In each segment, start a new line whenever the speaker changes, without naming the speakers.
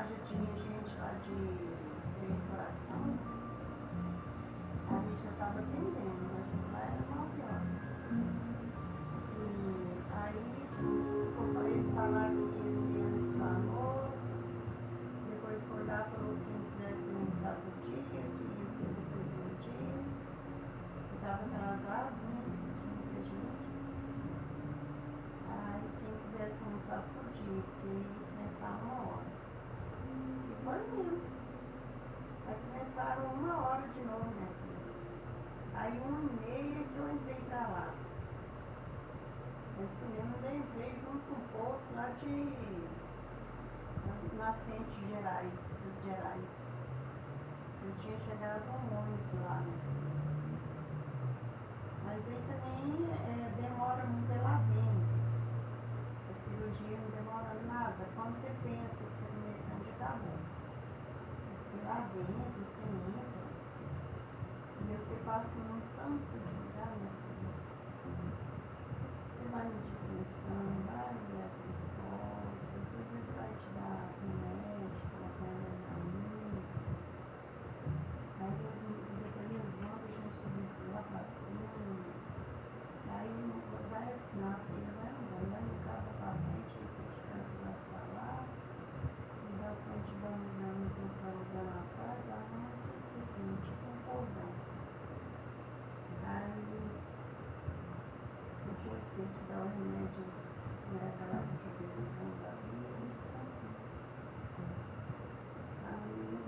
já tinha gente lá de Três Corações, a gente já estava atendendo, mas lá era 9 horas. E aí eles falaram que esse ano planou, depois foi lá, falou que quisesse um sábado dia, que ia ser depois do dia, que estava atrasado, né? Muita gente. Aí quem quisesse um sábado dia, porque ia começar 1 hora. E foi mesmo. Aí começaram 1 hora de novo, né? Aí 1h30 que eu entrei pra lá. Esse mesmo eu entrei junto com um povo lá de Nascentes Gerais, das Gerais. Eu tinha chegado um ônibus lá, né? Mas aí também demora muito, lá bem. A cirurgia não demora nada. Quando você pensa que está começando, já tá bom. Porque lá dentro você entra e você passa num tanto de lugar, né? Você vai medir pressão, vai olhar glicose, depois ele vai te dar remédio, colocar anônimo. Aí depois eles vão deixando subir lá pra cima. Aí vai assim, a filha vai andando, vai no carro pra frente, você descansa, vai pra lá, e da frente vai mudando, tem que lugar lá atrás, lá não, tipo um cordão. Aí depois que eles te dão remédios, né, aquela televisão da vista, aí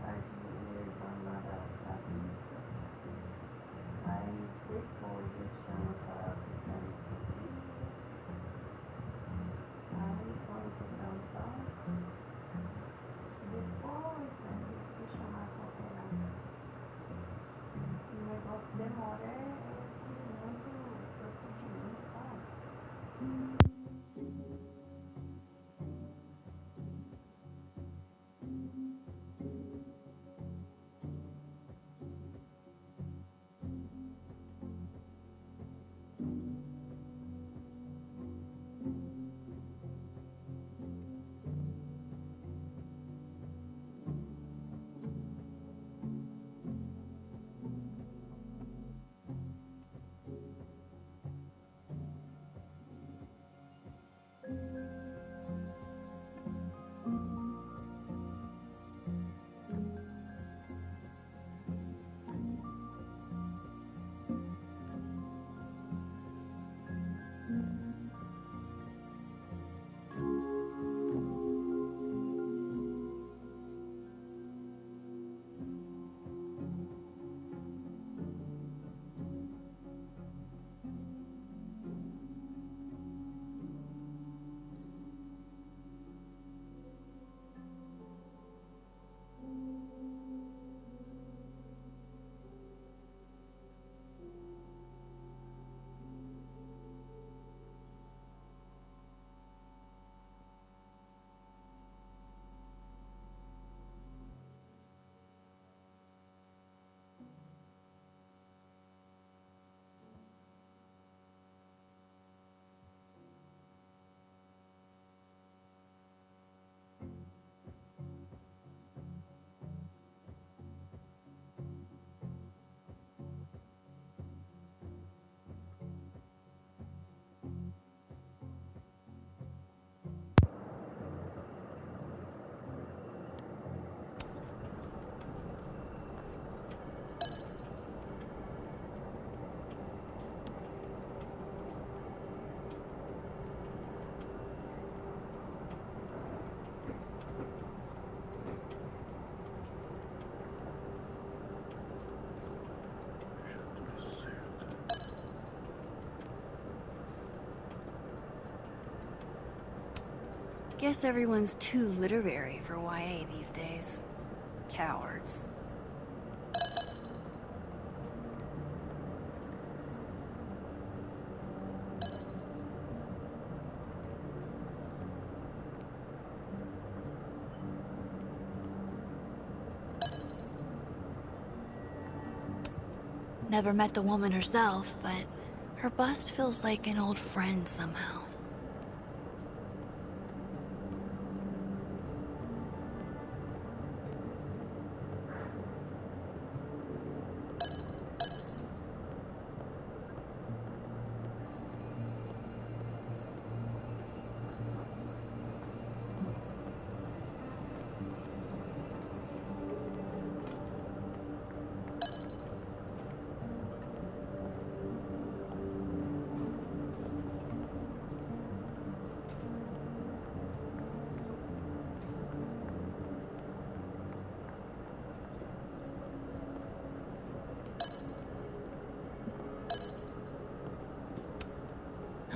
faz o exame lá da vista, aí depois eles chamam para aplicar anestesia, aí põe o botão, depois tem que chamar para operar. O negócio demora, muito procedimento, sabe?
Guess everyone's too literary for YA these days. Cowards. Never met the woman herself, but her bust feels like an old friend somehow.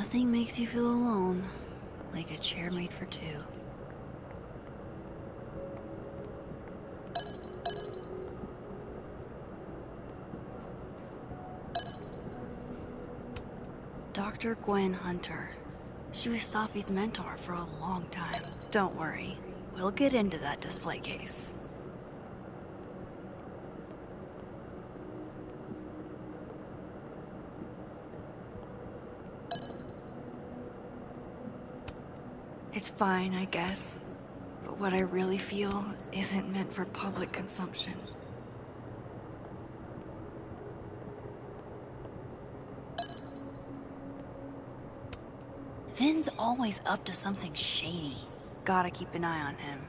Nothing makes you feel alone like a chair made for two. Dr. Gwen Hunter. She was Safi's mentor for a long time. Don't worry, we'll get into that display case. It's fine, I guess. But what I really feel isn't meant for public consumption. Vin's always up to something shady. Gotta keep an eye on him.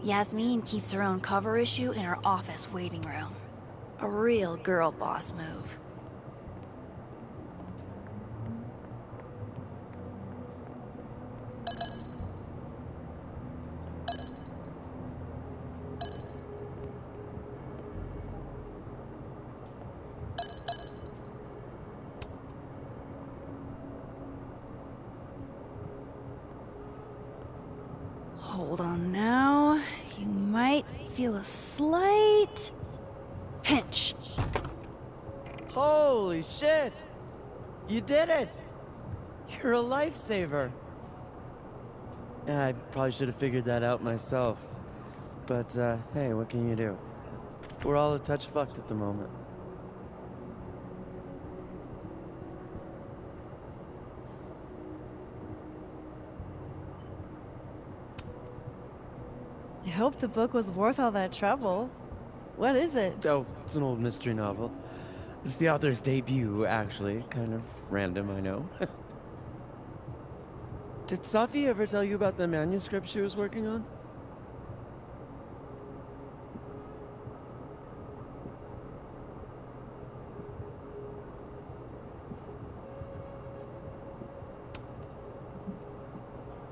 Yasmin keeps her own cover issue in her office waiting room. A real girl boss move. Hold on now. You might feel a slight pinch.
Holy shit! You did it! You're a lifesaver! Yeah, I probably should have figured that out myself. But, hey, what can you do? We're all a touch fucked at the moment.
I hope the book was worth all that trouble. What is it?
Oh, it's an old mystery novel. It's the author's debut, actually. Kind of random, I know. Did Safi ever tell you about the manuscript she was working on?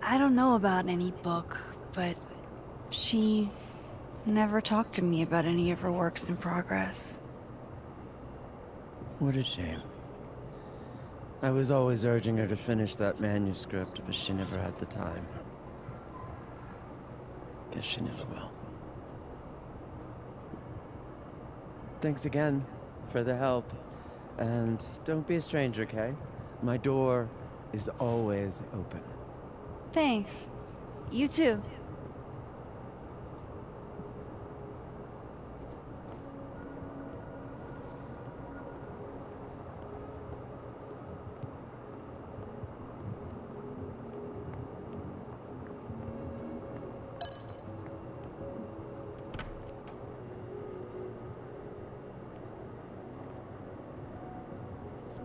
I don't know about any book, but she never talked to me about any of her works in progress.
What a shame. I was always urging her to finish that manuscript, but she never had the time. Guess she never will. Thanks again for the help. And don't be a stranger, okay? My door is always open.
Thanks. You too.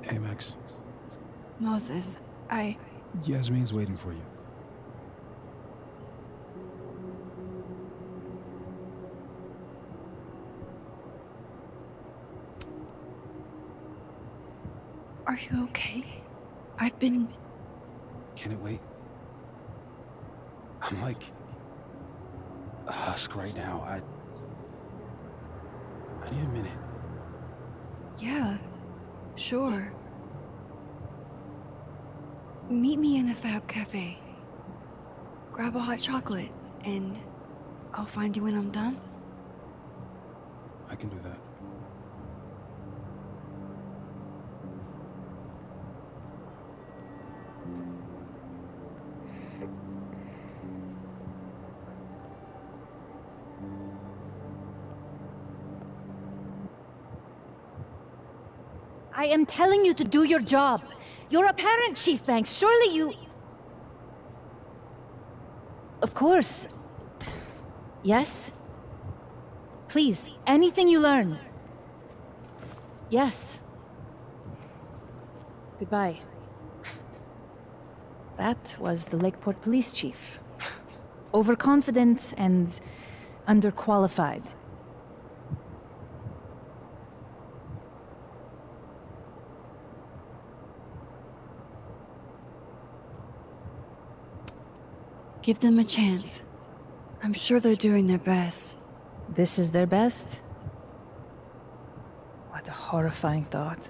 Hey, Max.
Moses,
Yasmin's waiting for you.
Are you okay? I've been...
Can it wait? I'm like a husk right now. I need a minute.
Yeah, sure. Meet me in the Fab Cafe. Grab a hot chocolate, and I'll find you when I'm done.
I can do that.
I am telling you to do your job. You're a parent, Chief Banks. Surely you... Of course. Yes? Please, anything you learn. Yes. Goodbye. That was the Lakeport Police Chief. Overconfident and underqualified.
Give them a chance. I'm sure they're doing their best.
This is their best? What a horrifying thought.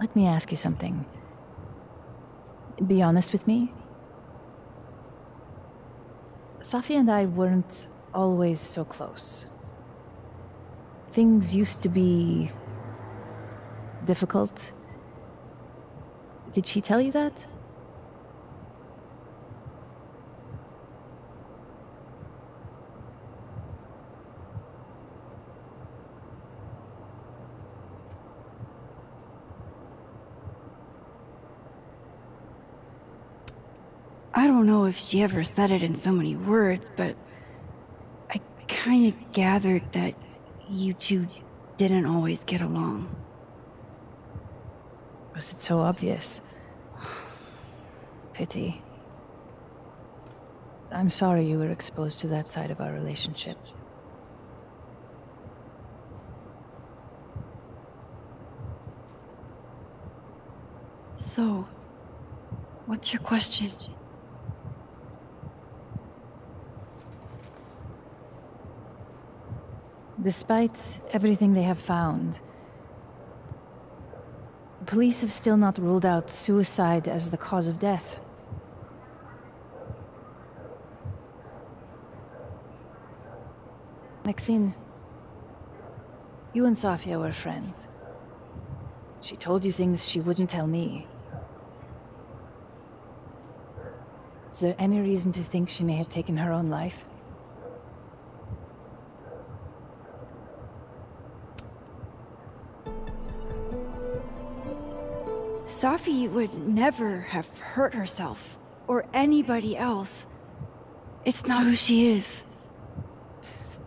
Let me ask you something. Be honest with me. Safi and I weren't always so close. Things used to be difficult. Did she tell you that?
I don't know if she ever said it in so many words, but I kind of gathered that you two didn't always get along.
Was it so obvious? Pity. I'm sorry you were exposed to that side of our relationship.
So, what's your question?
Despite everything they have found, police have still not ruled out suicide as the cause of death. Maxine, you and Safia were friends. She told you things she wouldn't tell me. Is there any reason to think she may have taken her own life?
Safi would never have hurt herself, or anybody else. It's not who she is.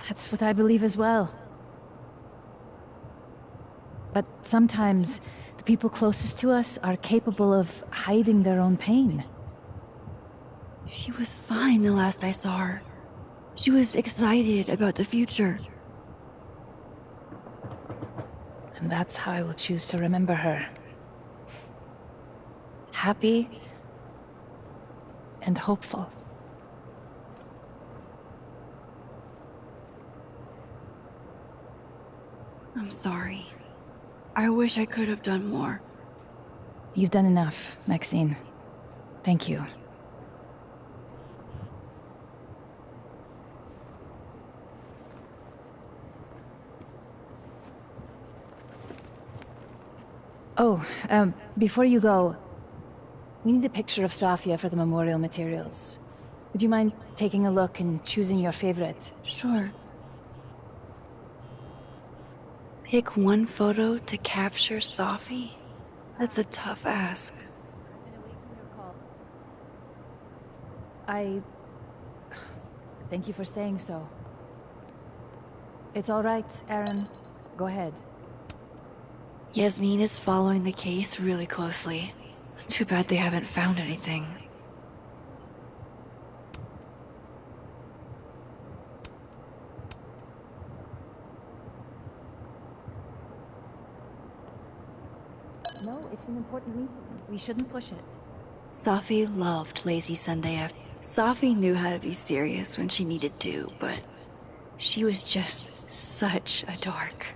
That's what I believe as well. But sometimes, the people closest to us are capable of hiding their own pain.
She was fine the last I saw her. She was excited about the future.
And that's how I will choose to remember her. Happy and hopeful.
I'm sorry. I wish I could have done more.
You've done enough, Maxine. Thank you. Oh, before you go, we need a picture of Safia for the memorial materials. Would you mind taking a look and choosing your favorite?
Sure. Pick one photo to capture Safi? That's a tough ask.
Thank you for saying so. It's all right, Aaron. Go ahead.
Yasmin is following the case really closely. Too bad they haven't found anything.
No, it's an important meeting. We shouldn't push it.
Safi loved lazy Sunday afternoon. Safi knew how to be serious when she needed to, but she was just such a dork.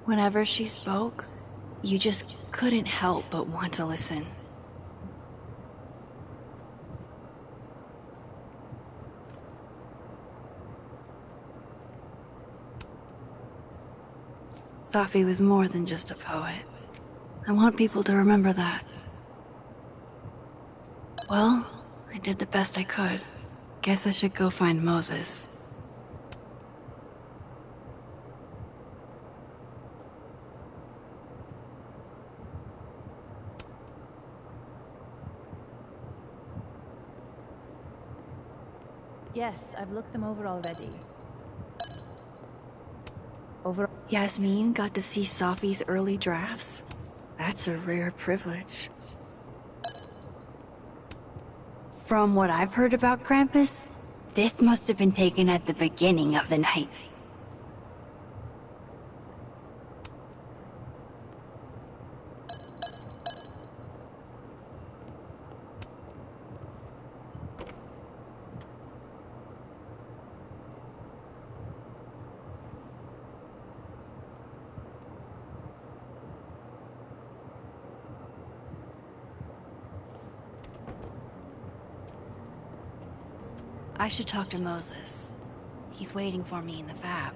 Whenever she spoke, you just couldn't help but want to listen. Safi was more than just a poet. I want people to remember that. Well, I did the best I could. Guess I should go find Moses.
Yes, I've looked them over already.
Yasmin got to see Safi's early drafts. That's a rare privilege. From what I've heard about Krampus, this must have been taken at the beginning of the night. I should talk to Moses. He's waiting for me in the fab.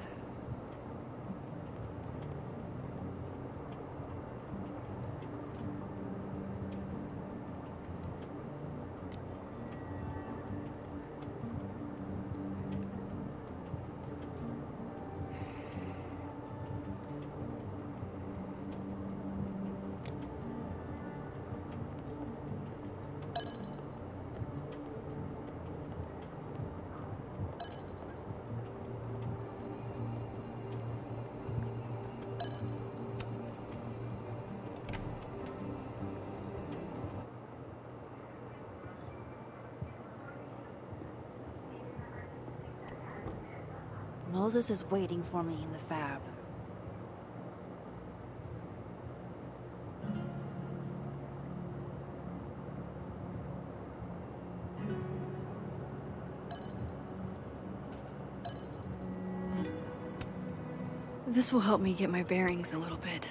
Moses is waiting for me in the fab. This will help me get my bearings a little bit.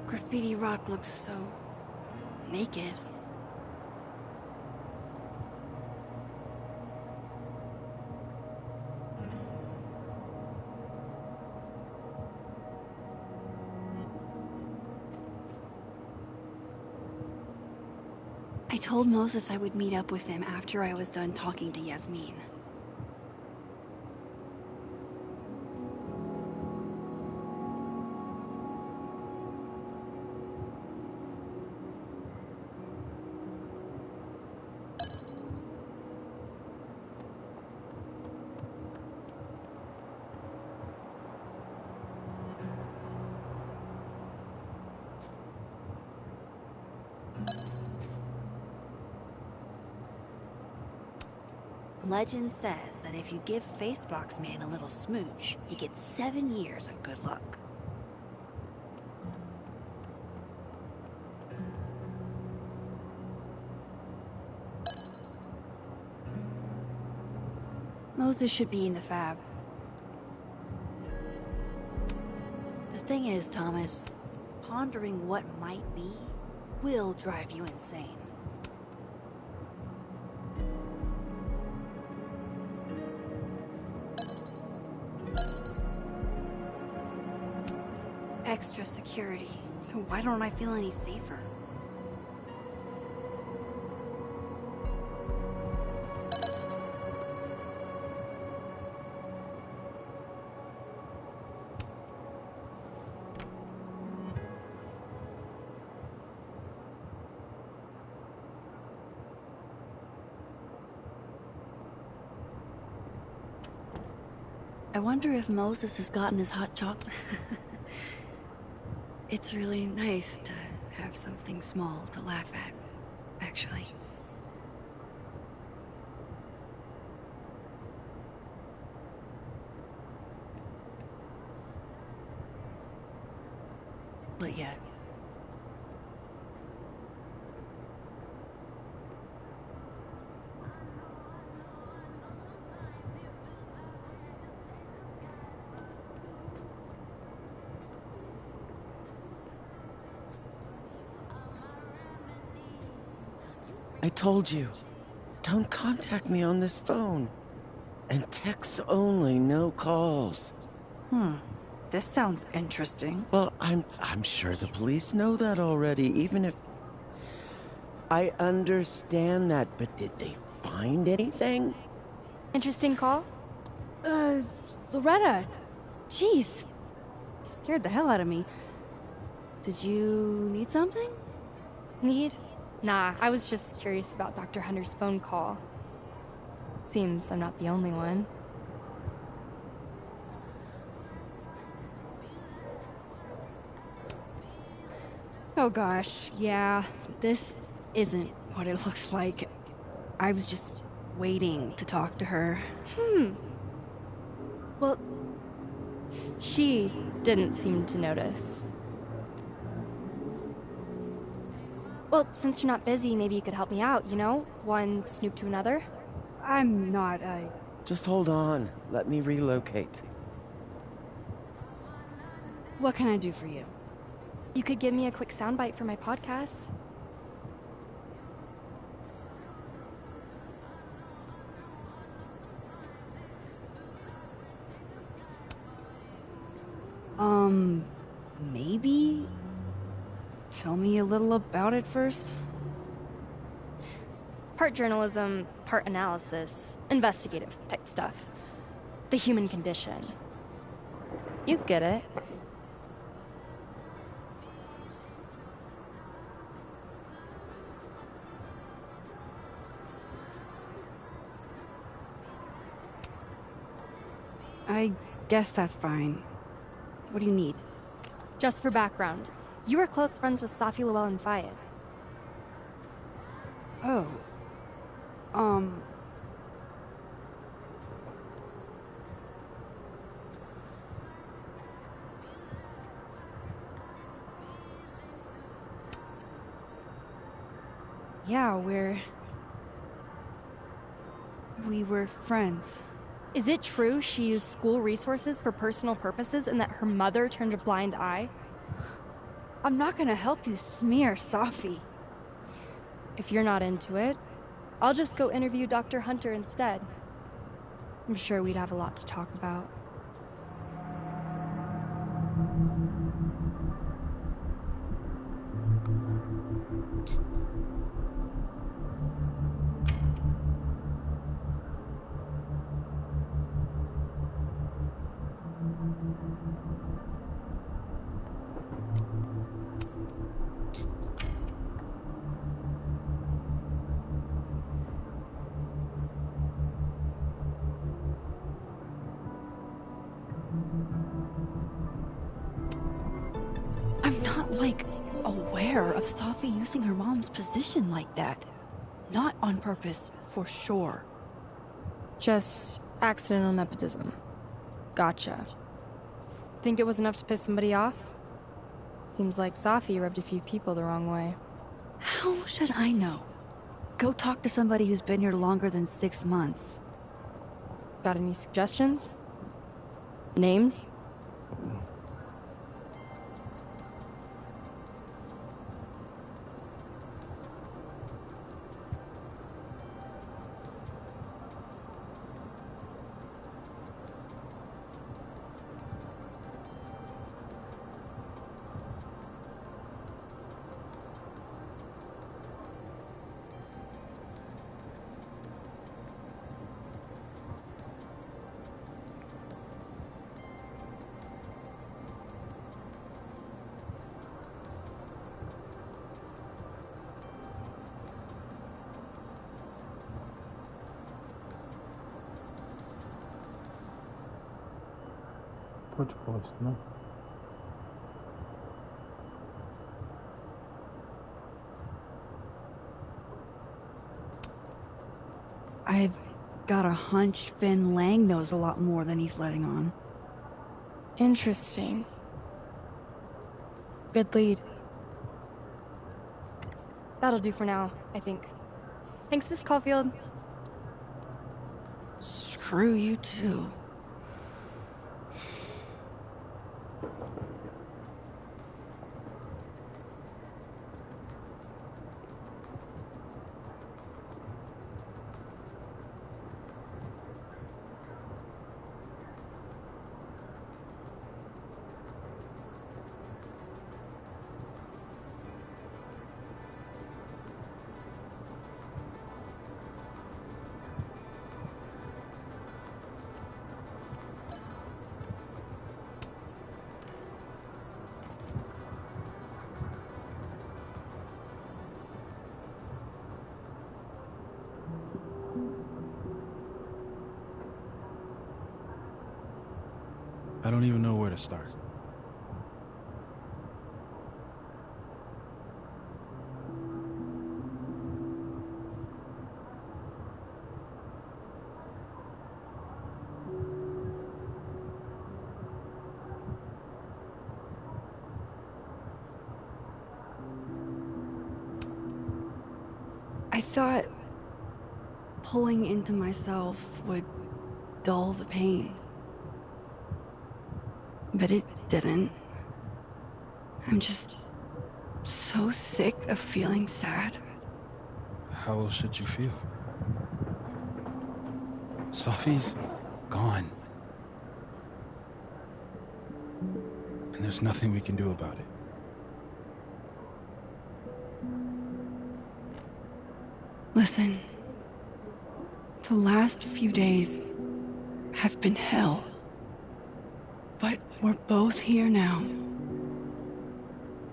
Graffiti rock looks so naked. I told Moses I would meet up with him after I was done talking to Yasmin. Legend says that if you give Facebox Man a little smooch, he gets 7 years of good luck. Moses should be in the fab. The thing is, Thomas, pondering what might be will drive you insane. Extra security, so why don't I feel any safer? I wonder if Moses has gotten his hot chocolate. It's really nice to have something small to laugh at, actually. But yeah.
I told you, don't contact me on this phone. And texts only, no calls.
This sounds interesting.
Well, I'm sure the police know that already, even if... I understand that, but did they find anything?
Interesting call? Loretta. Jeez. Scared the hell out of me. Did you need something?
Need? Nah, I was just curious about Dr. Hunter's phone call. Seems I'm not the only one.
Oh gosh, yeah, this isn't what it looks like. I was just waiting to talk to her.
Well, she didn't seem to notice. Well, since you're not busy, maybe you could help me out, you know? One snoop to another.
I'm not,
Just hold on. Let me relocate.
What can I do for you?
You could give me a quick soundbite for my podcast.
Maybe? Tell me a little about it first.
Part journalism, part analysis, investigative type stuff. The human condition. You get it.
I guess that's fine. What do you need?
Just for background, you were close friends with Safi Lowell and Fayed.
Oh. Yeah, we were friends.
Is it true she used school resources for personal purposes and that her mother turned a blind eye?
I'm not gonna help you smear Safi.
If you're not into it, I'll just go interview Dr. Hunter instead. I'm sure we'd have a lot to talk about.
I'm not, aware of Safi using her mom's position like that. Not on purpose, for sure.
Just accidental nepotism. Gotcha. Think it was enough to piss somebody off? Seems like Safi rubbed a few people the wrong way.
How should I know? Go talk to somebody who's been here longer than 6 months.
Got any suggestions? Names?
Pode posto, né?
I've got a hunch Finn Lang knows a lot more than he's letting on.
Interesting. Good lead. That'll do for now, I think. Thanks, Miss Caulfield.
Screw you too.
I don't even know where to start.
I thought pulling into myself would dull the pain. But it didn't. I'm just so sick of feeling sad.
How else should you feel? Sophie's gone. And there's nothing we can do about it.
Listen, the last few days have been hell. But we're both here now.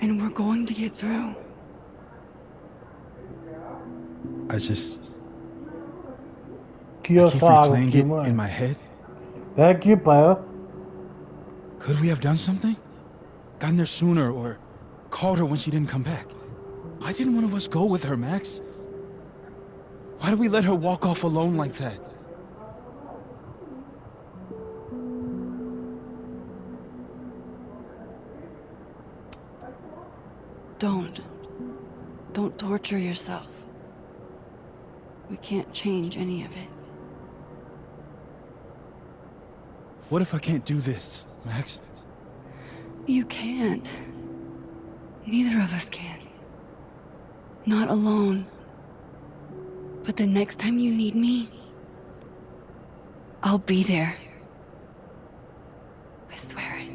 And we're going to get through.
I just...
Que
I
eu
keep
só
replaying
aqui,
it in
mano.
my head.
Pega aqui, pai.
Could we have done something? Gotten there sooner, or called her when she didn't come back? Why didn't one of us go with her, Max? Why did we let her walk off alone like that?
Don't torture yourself. We can't change any of it.
What if I can't do this, Max?
You can't. Neither of us can. Not alone. But the next time you need me, I'll be there. I swear it.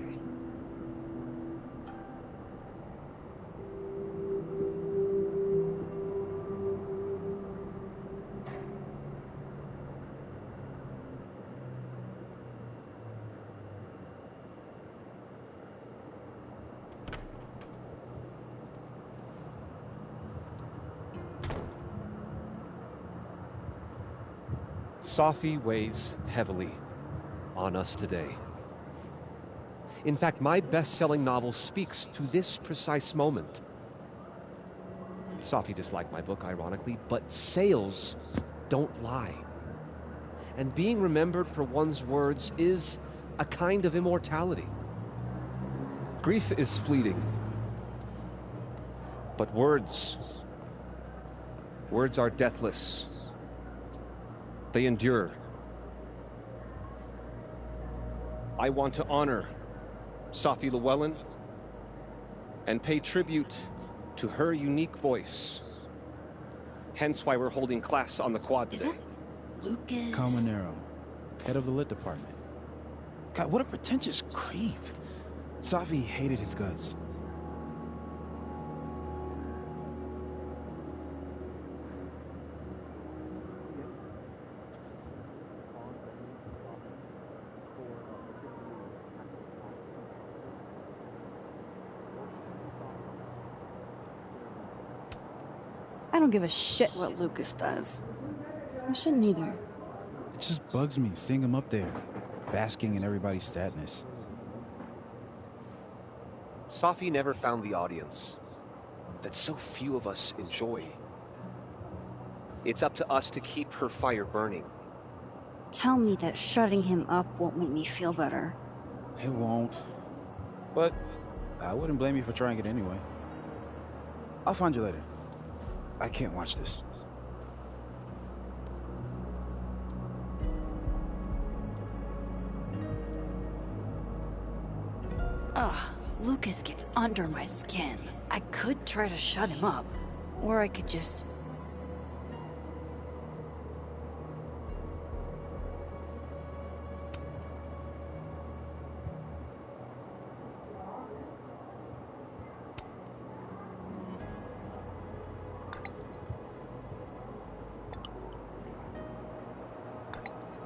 Sophie weighs heavily on us today. In fact, my best-selling novel speaks to this precise moment. Sophie disliked my book, ironically, but sales don't lie. And being remembered for one's words is a kind of immortality. Grief is fleeting. But words are deathless. They endure. I want to honor Sophie Llewellyn and pay tribute to her unique voice. Hence why we're holding class on the quad today.
Is that Lucas?
Calmanero, head of the lit department. God, what a pretentious creep. Sophie hated his guts.
I don't give a shit what Lucas does. I shouldn't either.
It just bugs me seeing him up there, basking in everybody's sadness.
Sophie never found the audience that so few of us enjoy. It's up to us to keep her fire burning.
Tell me that shutting him up won't make me feel better.
It won't. But I wouldn't blame you for trying it anyway. I'll find you later. I can't watch this.
Ugh, Lucas gets under my skin. I could try to shut him up, or I could just...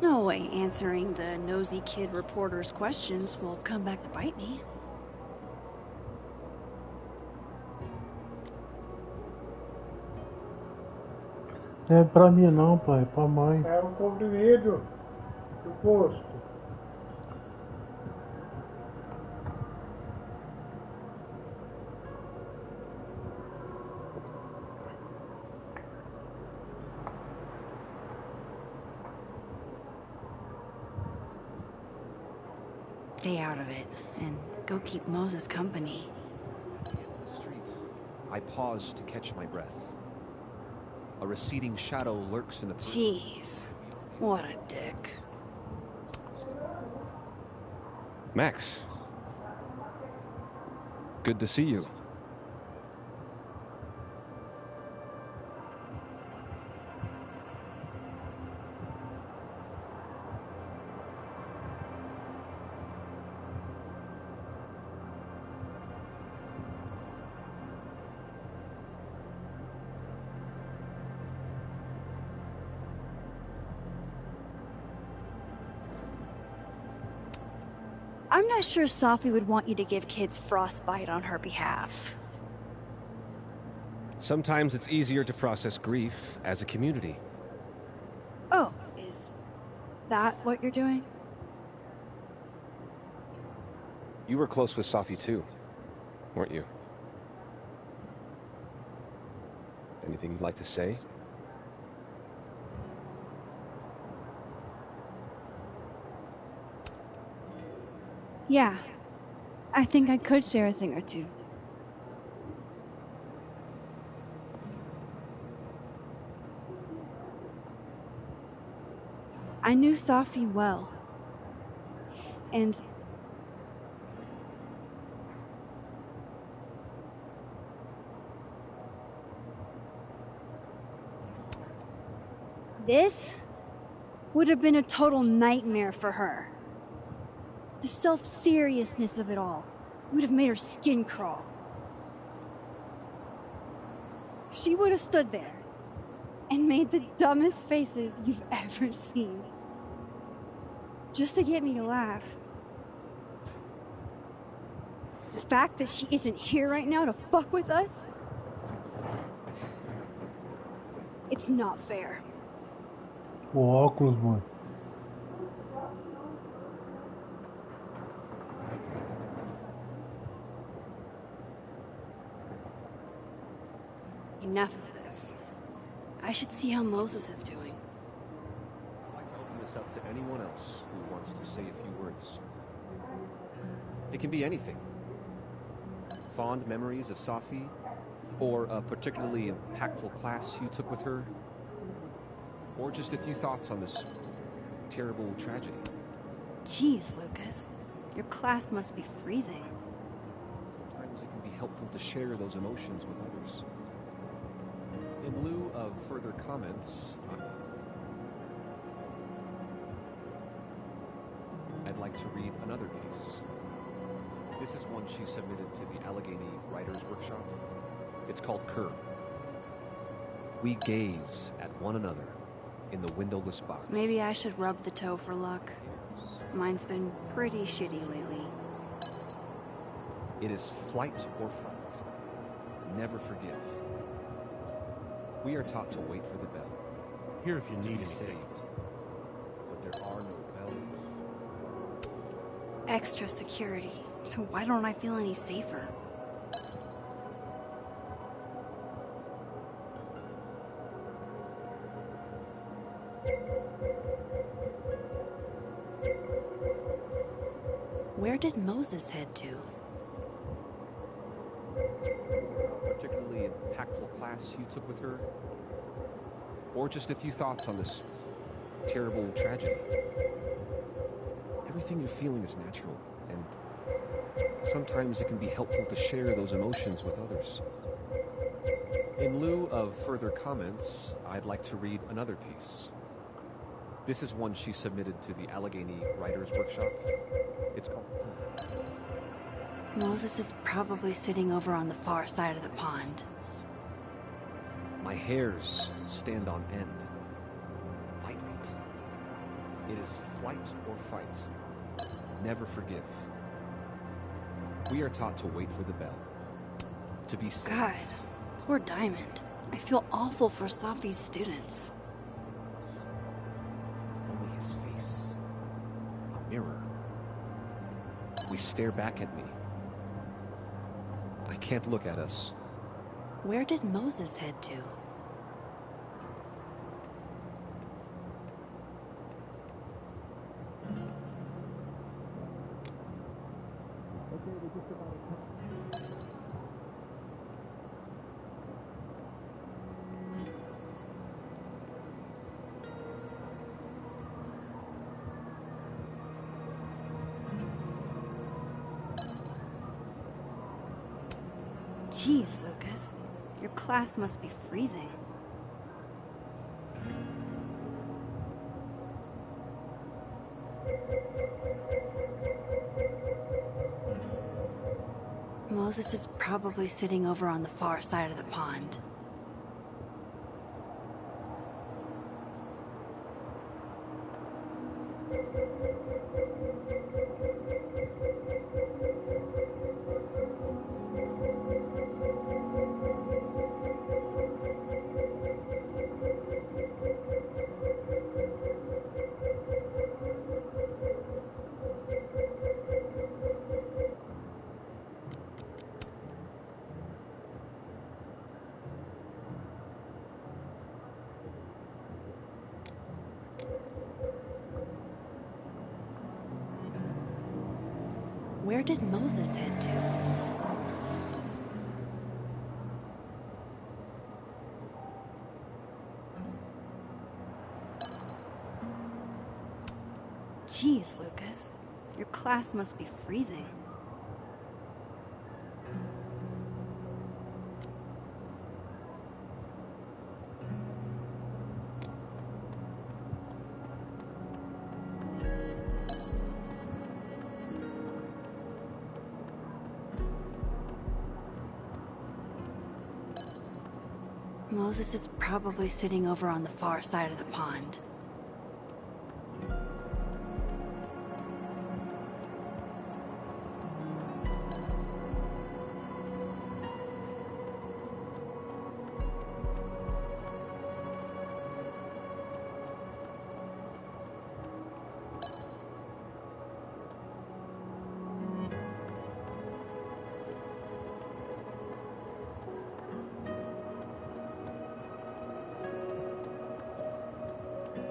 No way answering the nosy kid reporter's questions will come back to bite me.
Não é pra mim não, pai, é pra mãe.
É o comprimido do posto.
Stay out of it, and go keep Moses company.
In the street, I pause to catch my breath. A receding shadow lurks in the...
Jeez, what a dick.
Max. Good to see you.
I'm not sure Sophie would want you to give kids frostbite on her behalf.
Sometimes it's easier to process grief as a community.
Oh, is that what you're doing?
You were close with Sophie too, weren't you? Anything you'd like to say?
Yeah, I think I could share a thing or two. I knew Sophie well, and this would have been a total nightmare for her. The self-seriousness of it all would have made her skin crawl. She would have stood there and made the dumbest faces you've ever seen. Just to get me to laugh. The fact that she isn't here right now to fuck with us? It's not fair.
O óculos, mano.
Enough of this. I should see how Moses is doing.
I'd like to open this up to anyone else who wants to say a few words. It can be anything. Fond memories of Sophie, or a particularly impactful class you took with her, or just a few thoughts on this terrible tragedy.
Jeez, Lucas. Your class must be freezing.
Sometimes it can be helpful to share those emotions with others. In lieu of further comments, I'd like to read another piece. This is one she submitted to the Allegheny Writers Workshop. It's called Curb. We gaze at one another in the windowless box.
Maybe I should rub the toe for luck. Mine's been pretty shitty lately.
It is flight or fight. Never forgive. We are taught to wait for the bell.
Here if you
To
need
be
anything.
saved. But there are no bells.
Extra security. So why don't I feel any safer? Where did Moses head to?
Particularly impactful class you took with her, or just a few thoughts on this terrible tragedy. Everything you're feeling is natural, and sometimes it can be helpful to share those emotions with others. In lieu of further comments, I'd like to read another piece. This is one she submitted to the Allegheny Writers Workshop. It's called...
Moses is probably sitting over on the far side of the pond.
My hairs stand on end. Vibrate. It is flight or fight. Never forgive. We are taught to wait for the bell. To be saved.
God, poor Diamond. I feel awful for Sophie's students.
Only his face. A mirror. We stare back at me. I can't look at us.
Where did Moses head to? Jeez, Lucas. Your class must be freezing. Moses is probably sitting over on the far side of the pond. Where did Moses head to? Jeez, Lucas. Your class must be freezing. Moses is probably sitting over on the far side of the pond.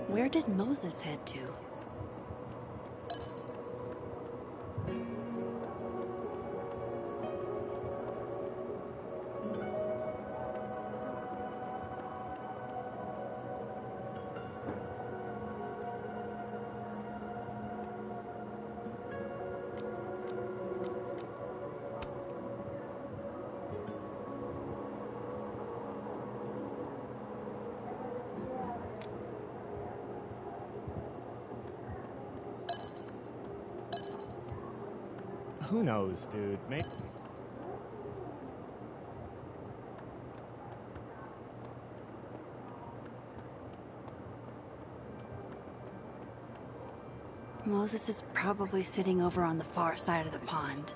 Where did Moses head to?
Who knows, dude? Maybe.
Moses is probably sitting over on the far side of the pond.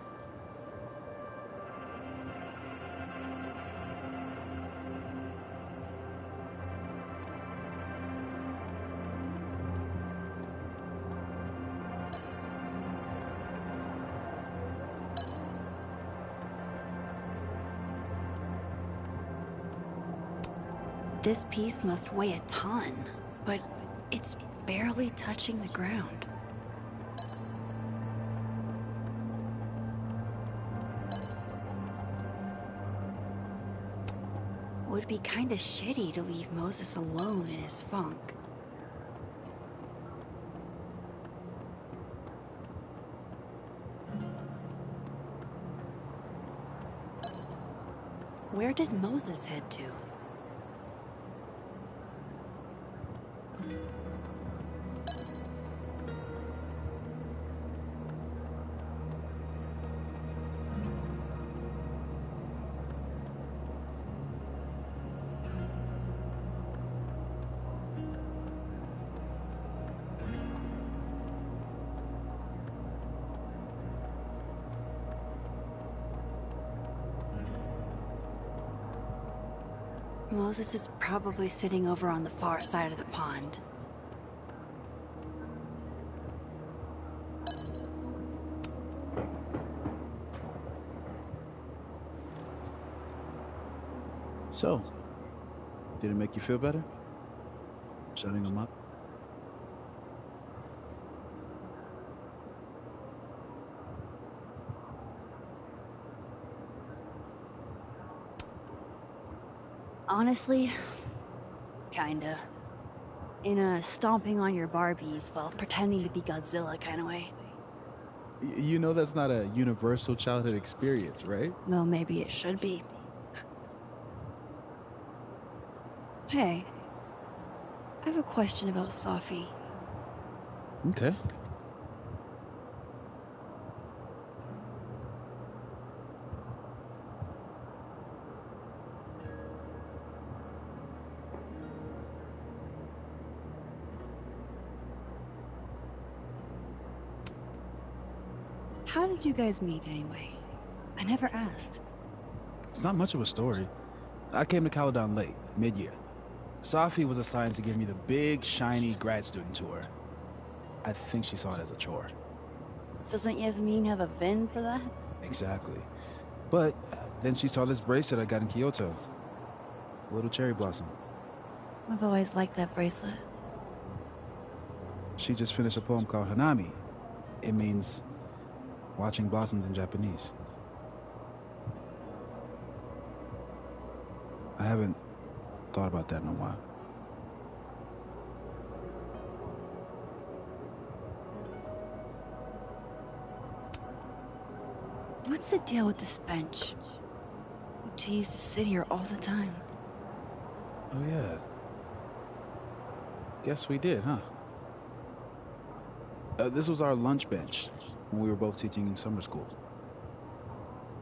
This piece must weigh a ton, but it's barely touching the ground. Would be kinda shitty to leave Moses alone in his funk. Where did Moses head to? Moses is probably sitting over on the far side of the pond.
So, did it make you feel better? Shutting them up?
Honestly, kinda. In a stomping on your Barbies while pretending to be Godzilla kind of way.
You know that's not a universal childhood experience, right?
Well, maybe it should be. Hey, I have a question about Sophie.
Okay.
How did you guys meet anyway? I never asked.
It's not much of a story. I came to Caledon late, mid-year. Sophie was assigned to give me the big, shiny grad student tour. I think she saw it as a chore.
Doesn't Yasmin have a VIN for that?
Exactly. But then she saw this bracelet I got in Kyoto. A little cherry blossom.
I've always liked that bracelet.
She just finished a poem called Hanami. It means watching blossoms in Japanese. I haven't thought about that in a while.
What's the deal with this bench? We used to sit here all the time.
Oh yeah. Guess we did, huh? This was our lunch bench when we were both teaching in summer school.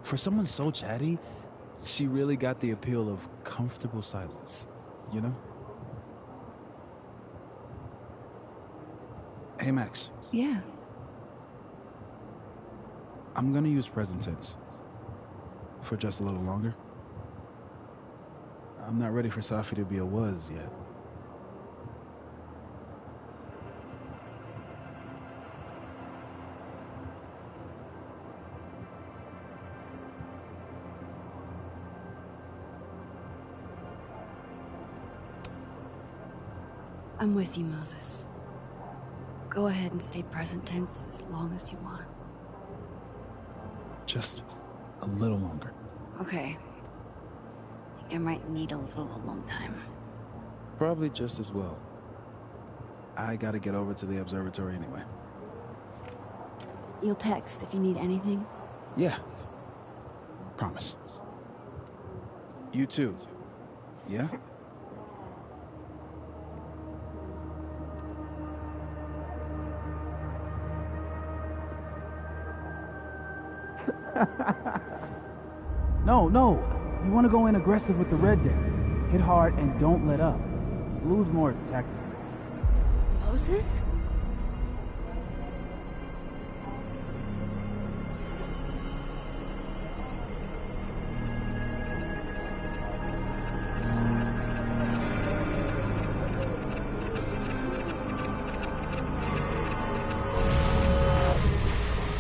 For someone so chatty, she really got the appeal of comfortable silence, you know? Hey, Max.
Yeah.
I'm gonna use present tense. For just a little longer. I'm not ready for Sophie to be a was yet.
I'm with you, Moses. Go ahead and stay present tense as long as you want.
Just a little longer.
Okay. I think I might need a little alone time.
Probably just as well. I gotta get over to the observatory anyway.
You'll text if you need anything?
Yeah. Promise. You too. Yeah?
No. You want to go in aggressive with the red deck. Hit hard and don't let up. Lose more tactically.
Moses?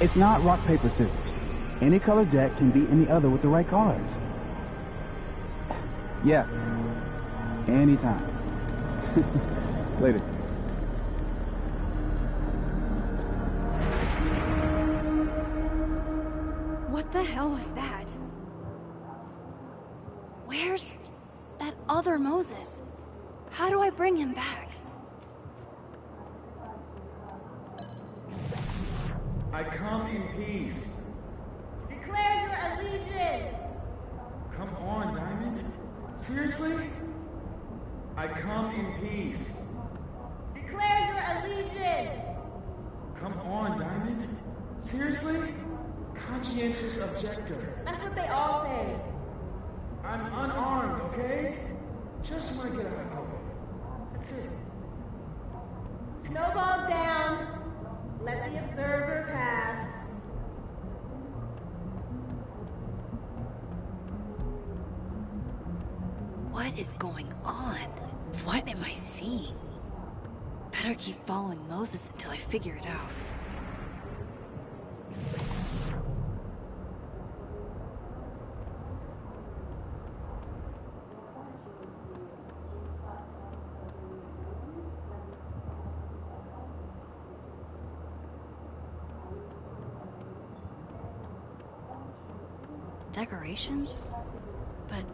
It's not rock, paper, scissors. Any color deck can beat any other with the right cards. Yeah. Anytime. Later.
What the hell was that? Where's that other Moses? How do I bring him back?
I come in peace.
Declare your allegiance.
Come on, Diamond. Seriously? I come in peace.
Declare your allegiance.
Come on, Diamond. Seriously? Conscientious objector.
That's what they all say.
I'm unarmed, okay? Just want to get out of the way. That's it.
Snowballs down. Let the observer pass.
What is going on? What am I seeing? Better keep following Moses until I figure it out. Decorations? But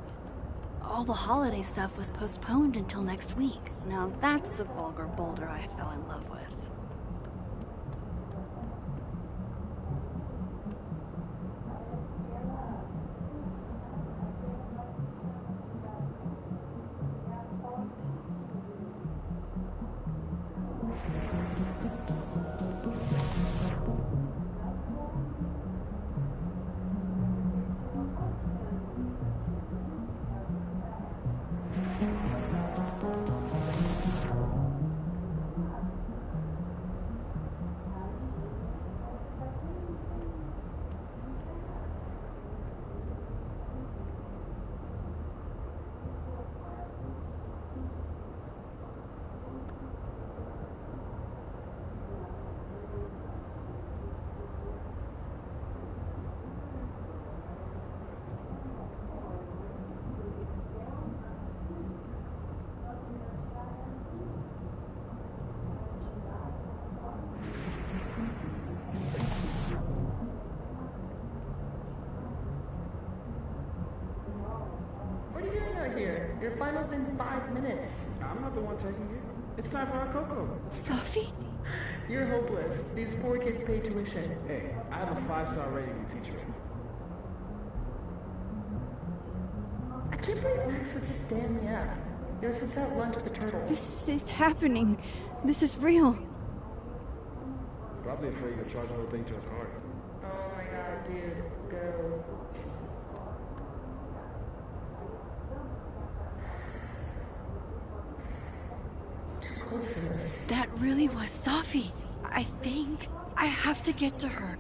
all the holiday stuff was postponed until next week. Now that's the vulgar boulder I fell in love with.
earlier. Your final's in 5 minutes.
I'm not the one taking it. It's time for our Coco.
Sophie?
You're hopeless. These poor kids pay tuition.
Hey, I have a 5-star rating on teacher.
I can't believe Max would stand me up. You were supposed to have lunch at the Turtle.
This is happening. This is real.
Probably afraid you'll charge the whole thing to a card.
Oh my god, dude. Go. It's too cold for this.
That really was Sophie. I think I have to get to her.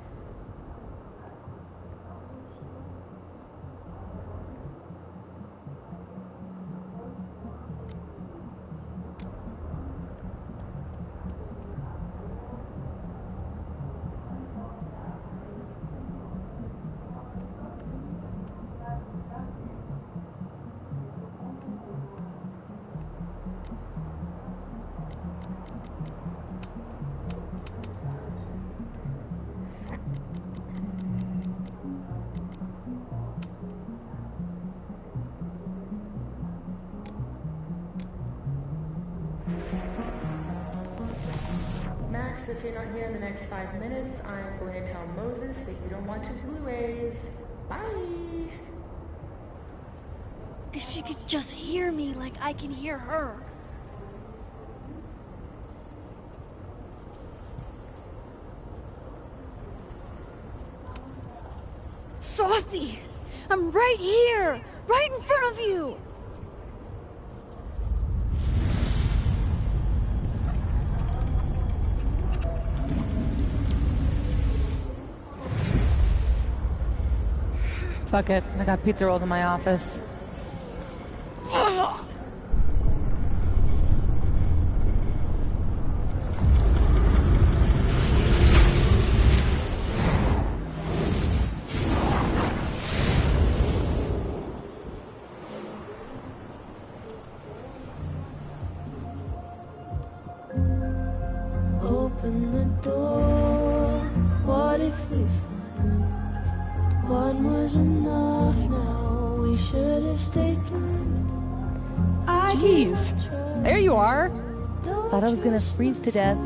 Max, if you're not here in the next 5 minutes, I'm going to tell Moses that you don't watch his Blu-rays. Bye!
If she could just hear me like I can hear her. Sophie! I'm right here! Right in front of you!
Fuck it. I got pizza rolls in my office.
Open the door. What if we find one was enough now? We should have stayed blind.
Jeez. There you are. Thought I was gonna freeze to death.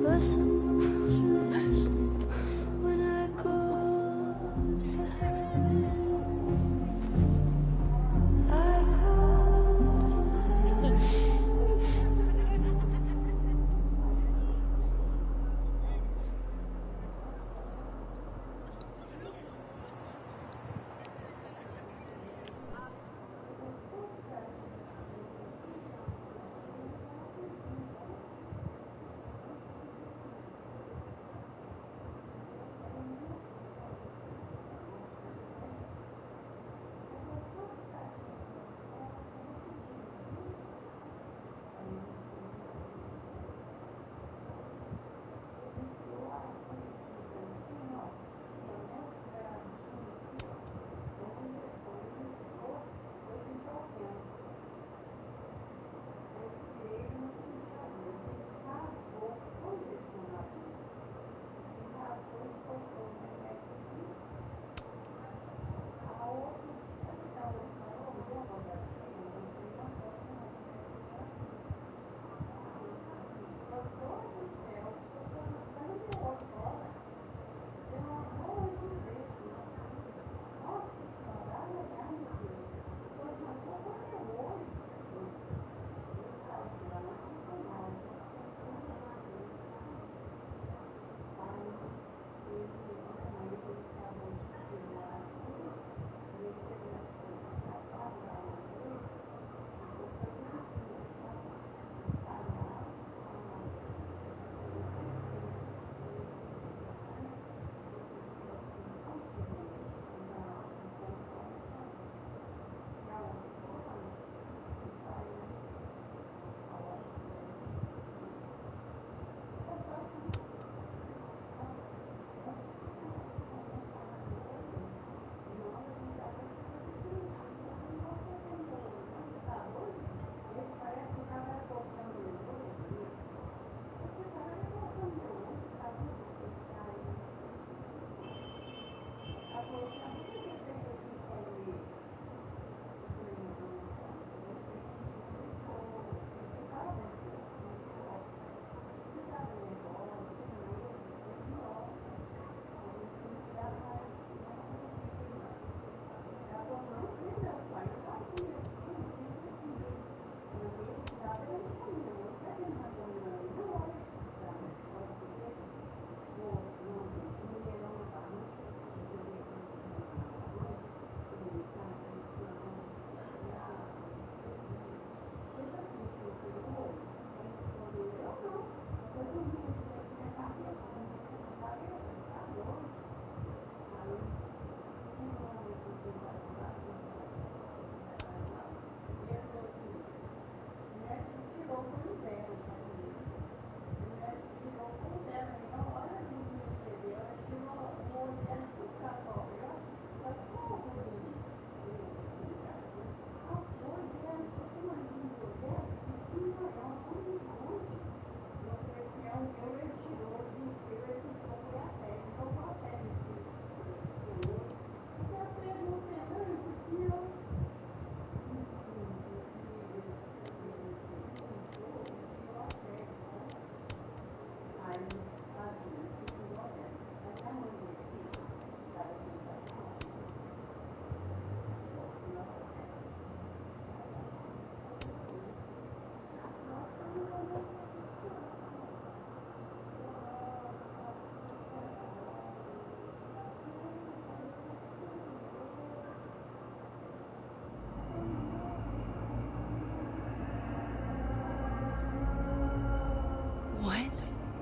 But someone was listening when I called for help. I called for help.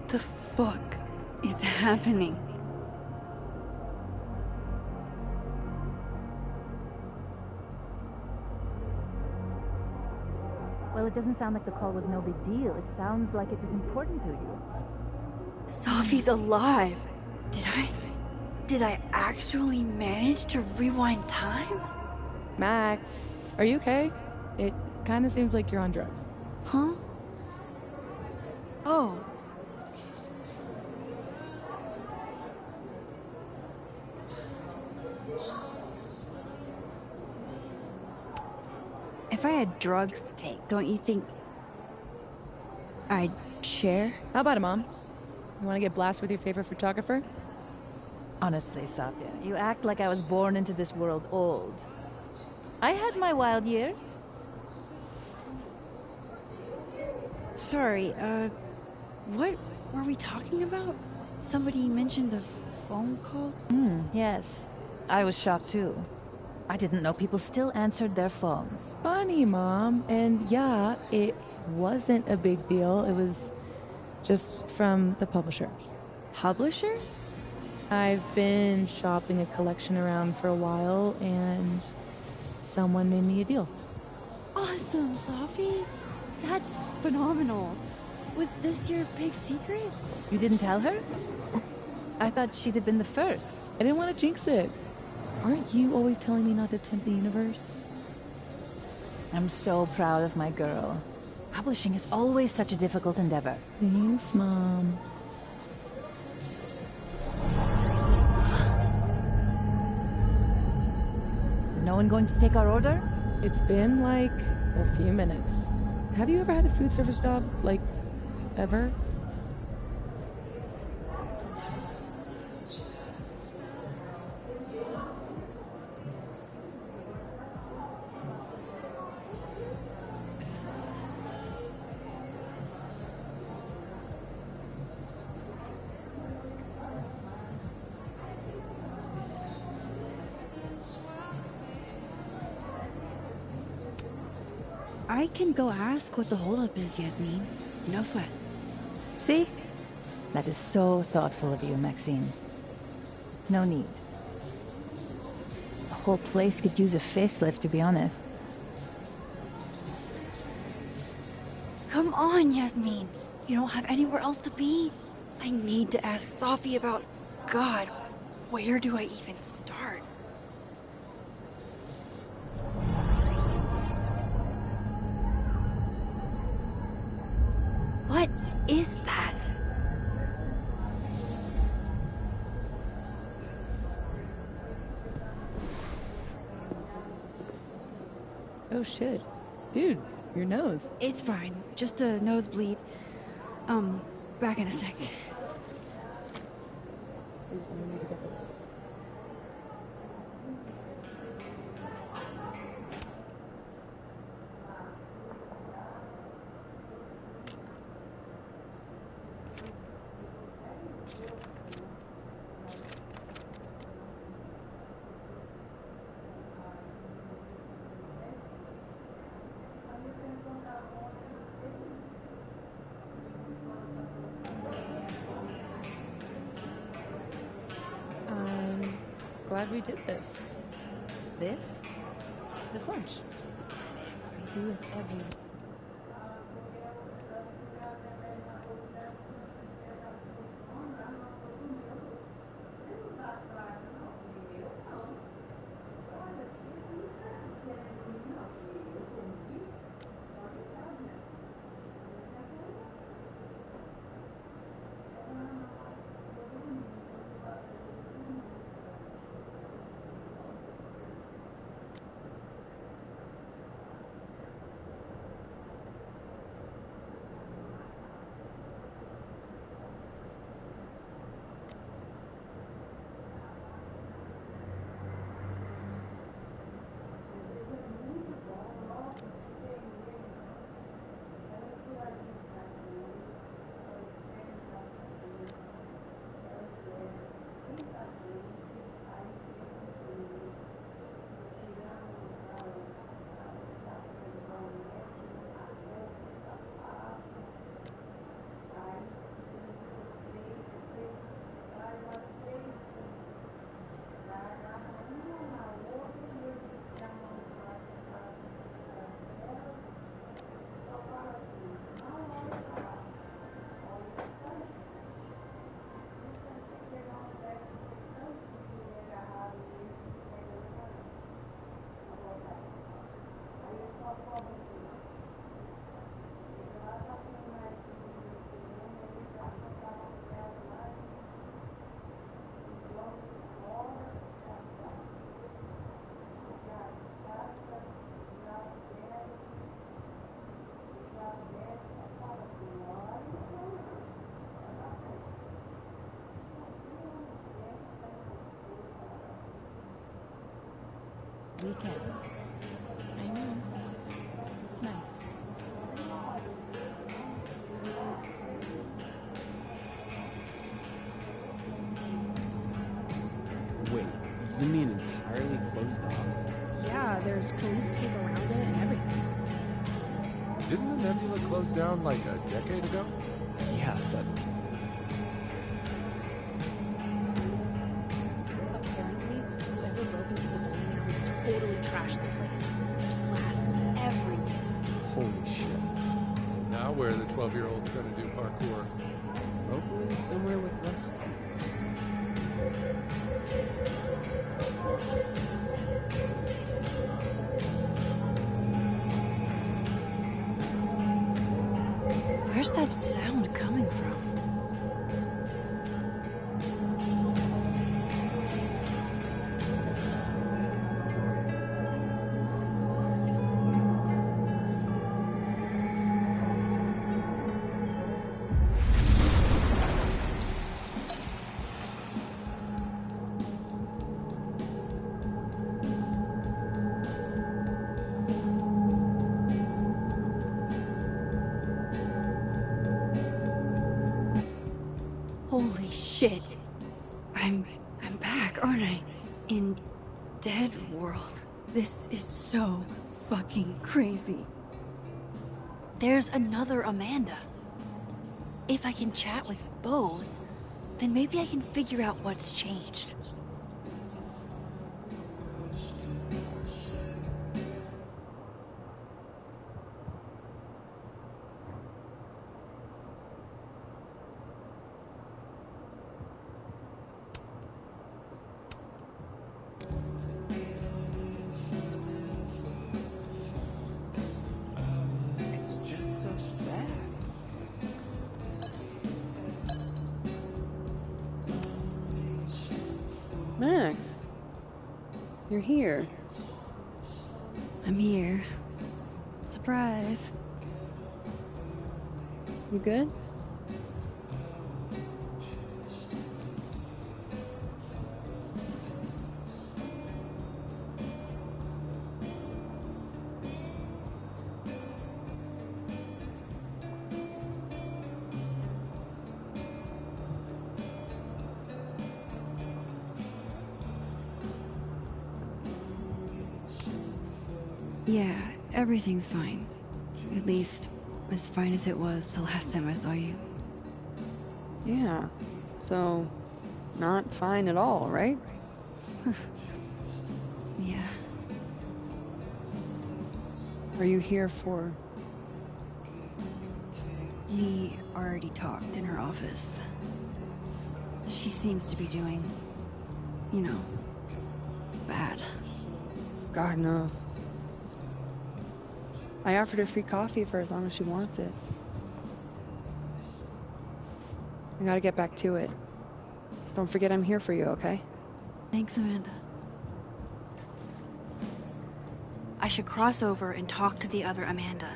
the fuck is happening?
Well, it doesn't sound like the call was no big deal. It sounds like it was important to you.
Sophie's alive. Did I actually manage to rewind time?
Mac, are you okay? It kind of seems like you're on drugs.
Huh? Oh. If I had drugs to take, don't you think I'd share?
How about it, Mom? You want to get blasted with your favorite photographer?
Honestly, Sophia, you act like I was born into this world old. I had my wild years.
Sorry, what were we talking about? Somebody mentioned a phone call?
Yes. I was shocked too. I didn't know people still answered their phones.
Funny, Mom. And yeah, it wasn't a big deal. It was just from the publisher.
Publisher?
I've been shopping a collection around for a while, and someone made me a deal.
Awesome, Sophie. That's phenomenal. Was this your big secret?
You didn't tell her? I thought she'd have been the first.
I didn't want to jinx it. Aren't you always telling me not to tempt the universe?
I'm so proud of my girl. Publishing is always such a difficult endeavor.
Thanks, Mom.
Is no one going to take our order?
It's been like a few minutes. Have you ever had a food service job? Like, ever?
I can go ask what the holdup is, Yasmin. No sweat.
See? That is so thoughtful of you, Maxine. No need. The whole place could use a facelift, to be honest.
Come on, Yasmin. You don't have anywhere else to be? I need to ask Sophie about... God, where do I even start? What is that?
Oh shit. Dude, your nose.
It's fine. Just a nosebleed. Back in a sec.
Glad we did this.
This?
This lunch.
We do with every... We can.
I know. It's nice.
Wait, you mean entirely closed off?
Yeah, there's police tape around it and everything.
Didn't the nebula close down like a decade ago?
Yeah, but
Apparently, whoever broke into the bowling alley totally trashed the place. There's glass everywhere.
holy shit.
Now where are the 12-year-olds gonna do parkour?
Hopefully somewhere with less tents.
Where's that sound coming from? Holy shit. I'm back, aren't I? In Dead World. This is so fucking crazy. There's another Amanda. If I can chat with both, then maybe I can figure out what's changed.
Max, you're here.
I'm here. Surprise.
You good?
Yeah, everything's fine. At least, as fine as it was the last time I saw you.
Yeah. So, not fine at all, right?
Yeah.
Are you here for...
We already talked in her office. She seems to be doing, you know, bad.
God knows. I offered her free coffee for as long as she wants it. I gotta get back to it. Don't forget I'm here for you, okay?
Thanks, Amanda. I should cross over and talk to the other Amanda.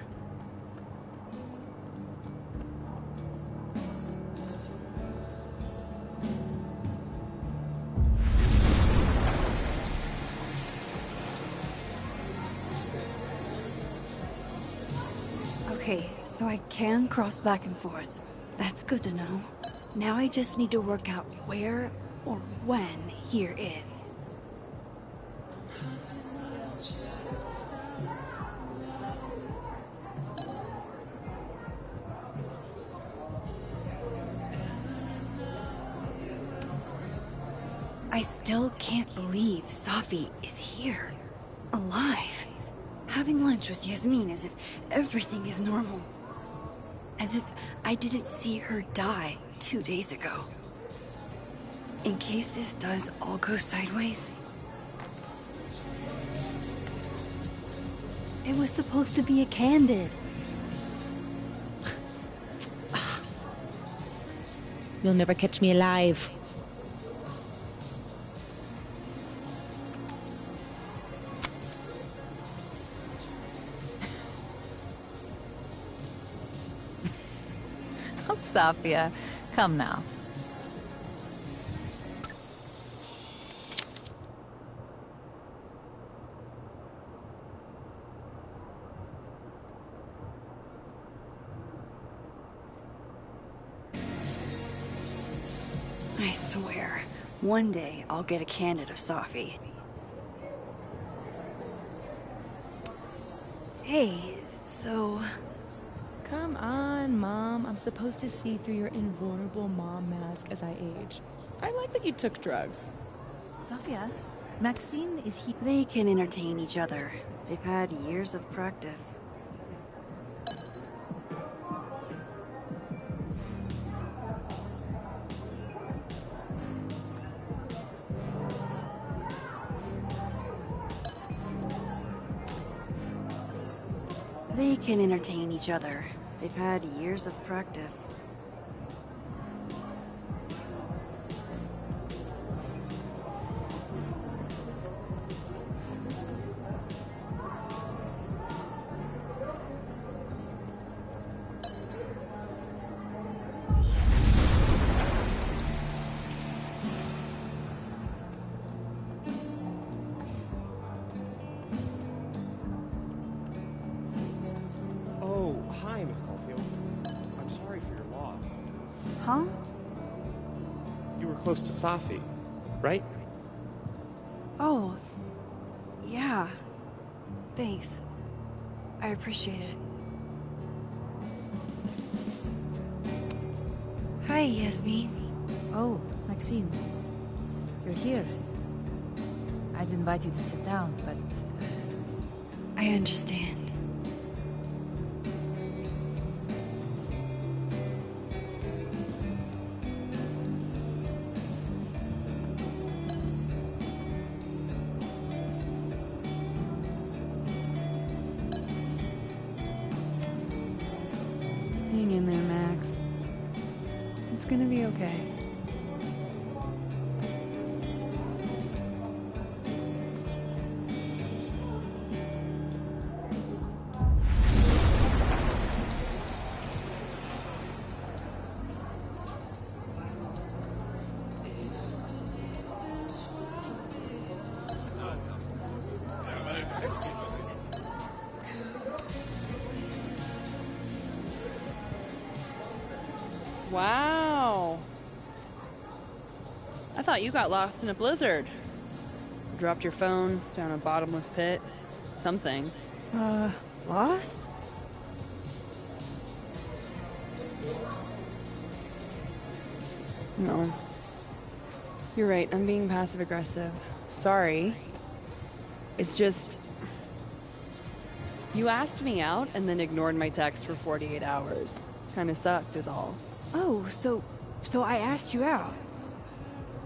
Okay, so I can cross back and forth. That's good to know. Now I just need to work out where or when here is. I still can't believe Safi is here. Alive. Having lunch with Yasmin as if everything is normal. As if I didn't see her die 2 days ago. In case this does all go sideways. It was supposed to be a candid.
You'll never catch me alive.
Oh, Safia, come now.
I swear, one day I'll get a candid of Safi. Hey, so...
Come on, Mom. I'm supposed to see through your invulnerable mom mask as I age. I like that you took drugs.
Safia, Maxine is he...
They can entertain each other. They've had years of practice. They can entertain each other. They've had years of practice.
Hi, Miss Caulfield. I'm sorry for your loss.
Huh?
You were close to Safi, right?
Oh, yeah. Thanks. I appreciate it. Hi, Yasmin.
Oh, Maxine. You're here. I'd invite you to sit down, but...
I understand.
Hang in there, Max. It's gonna be okay.
Wow. I thought you got lost in a blizzard. Dropped your phone down a bottomless pit. Something.
Lost?
No. You're right, I'm being passive aggressive. Sorry. It's just... You asked me out and then ignored my text for 48 hours. Kinda sucked is all.
Oh, so I asked you out.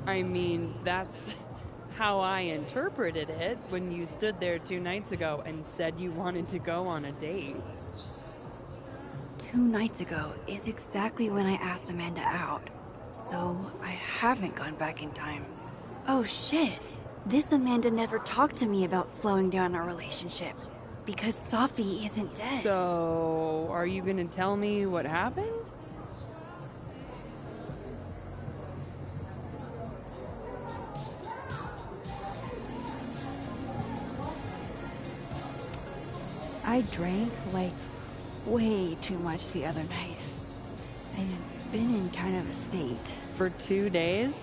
I mean, that's how I interpreted it when you stood there 2 nights ago and said you wanted to go on a date.
2 nights ago is exactly when I asked Amanda out. So I haven't gone back in time. Oh shit. This Amanda never talked to me about slowing down our relationship. Because Safi isn't dead.
So, are you gonna tell me what happened?
I drank, like, way too much the other night. I've been in kind of a state.
For 2 days?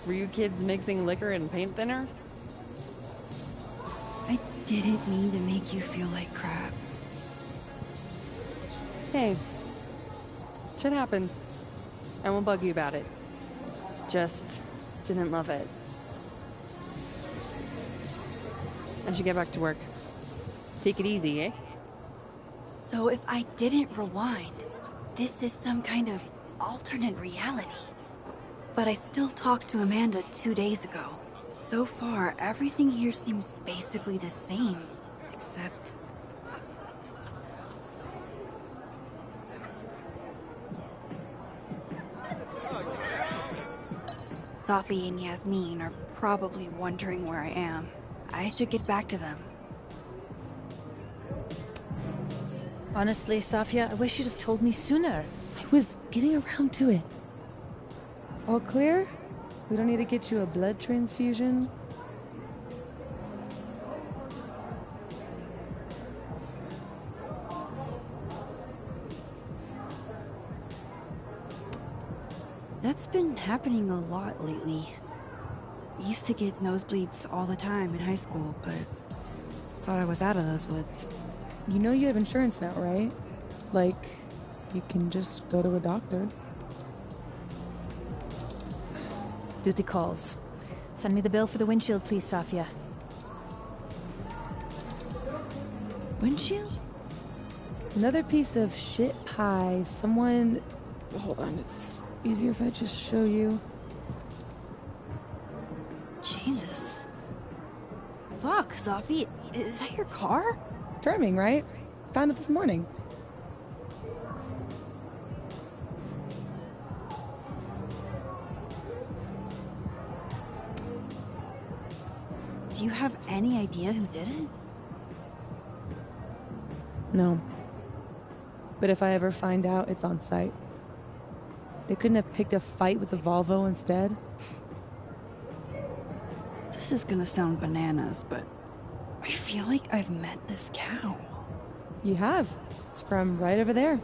Were you kids mixing liquor and paint thinner?
I didn't mean to make you feel like crap.
Hey. Shit happens. I won't bug you about it. Just didn't love it. I should get back to work. Take it easy, eh?
So if I didn't rewind, this is some kind of alternate reality. But I still talked to Amanda 2 days ago. So far, everything here seems basically the same, except... Safi and Yasmin are probably wondering where I am. I should get back to them.
Honestly, Safia, I wish you'd have told me sooner.
I was getting around to it. All clear? We don't need to get you a blood transfusion?
That's been happening a lot lately. I used to get nosebleeds all the time in high school, but thought I was out of those woods.
You know you have insurance now, right? Like, you can just go to a doctor.
Duty calls. Send me the bill for the windshield, please, Safia.
Windshield?
Another piece of shit pie. Someone... Hold on, it's easier if I just show you.
Jesus. Fuck, Safi. Is that your car?
Charming, right? Found it this morning.
Do you have any idea who did it?
No. But if I ever find out, it's on site. They couldn't have picked a fight with the Volvo instead?
This is gonna sound bananas, but I feel like I've met this cow.
You have. It's from right over there.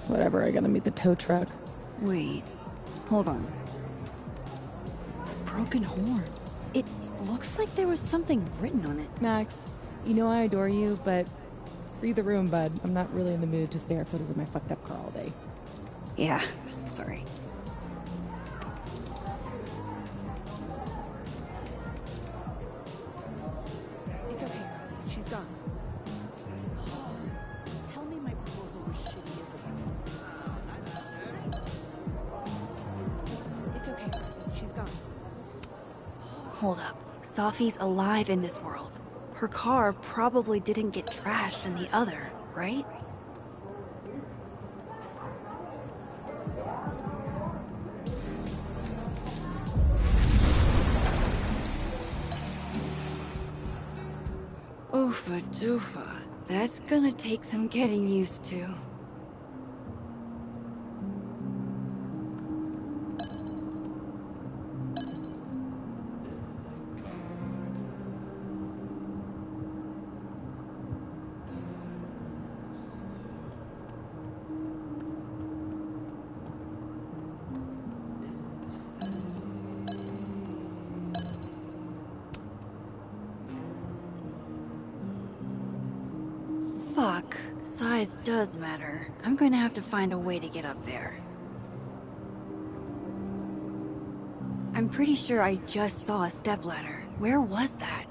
Whatever, I gotta meet the tow truck.
Wait, hold on. Broken horn. It looks like there was something written on it.
Max, you know I adore you, but read the room, bud. I'm not really in the mood to stare at photos of my fucked up car all day.
Yeah, sorry.
It's okay, she's gone. Tell me my proposal was shitty as a It's okay, she's gone.
Hold up. Safi's alive in this world. Her car probably didn't get trashed in the other, right? Oofa doofa. That's gonna take some getting used to. Fuck. Size does matter. I'm going to have to find a way to get up there. I'm pretty sure I just saw a stepladder. Where was that?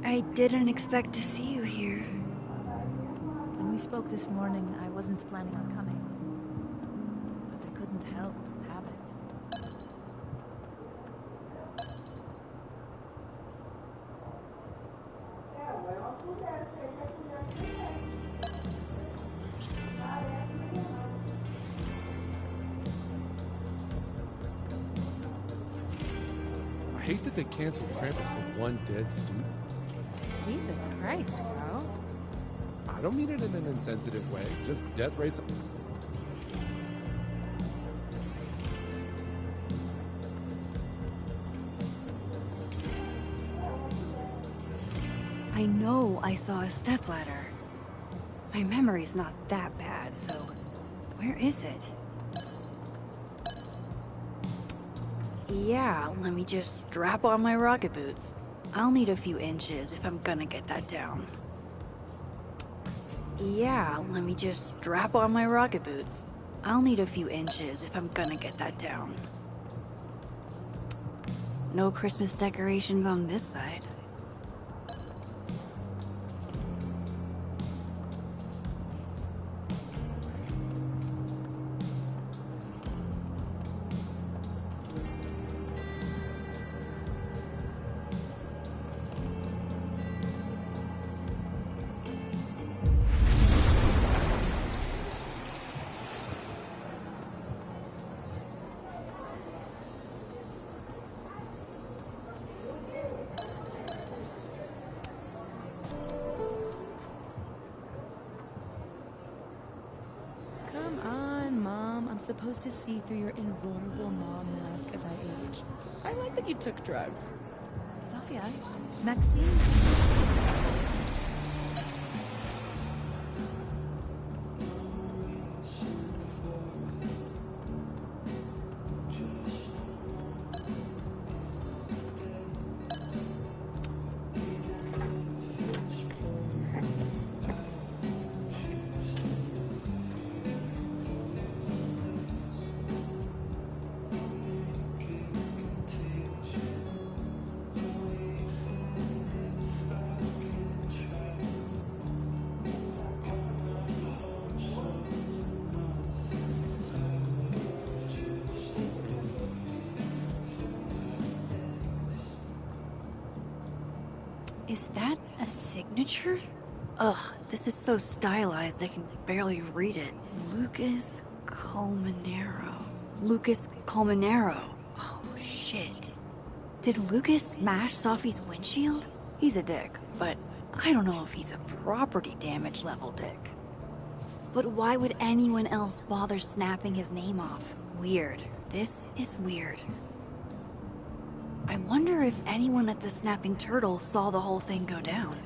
I didn't expect to see you here.
When we spoke this morning, I wasn't planning on coming. But I couldn't help have it.
I hate that they canceled Krampus for one dead student.
Jesus Christ, bro.
I don't mean it in an insensitive way, just death rates.
I know I saw a stepladder. My memory's not that bad, so where is it? Yeah, let me just strap on my rocket boots. I'll need a few inches if I'm gonna get that down. Yeah, let me just strap on my rocket boots. I'll need a few inches if I'm gonna get that down. No Christmas decorations on this side.
Come on, Mom. I'm supposed to see through your invulnerable mom mask as I age. I like that you took drugs.
Sophia? Maxine?
Is that a signature? Ugh, this is so stylized I can barely read it. Lucas Colmenero. Lucas Colmenero. Oh, shit. Did Lucas smash Sophie's windshield? He's a dick, but I don't know if he's a property damage level dick. But why would anyone else bother snapping his name off? Weird. This is weird. I wonder if anyone at the Snapping Turtle saw the whole thing go down.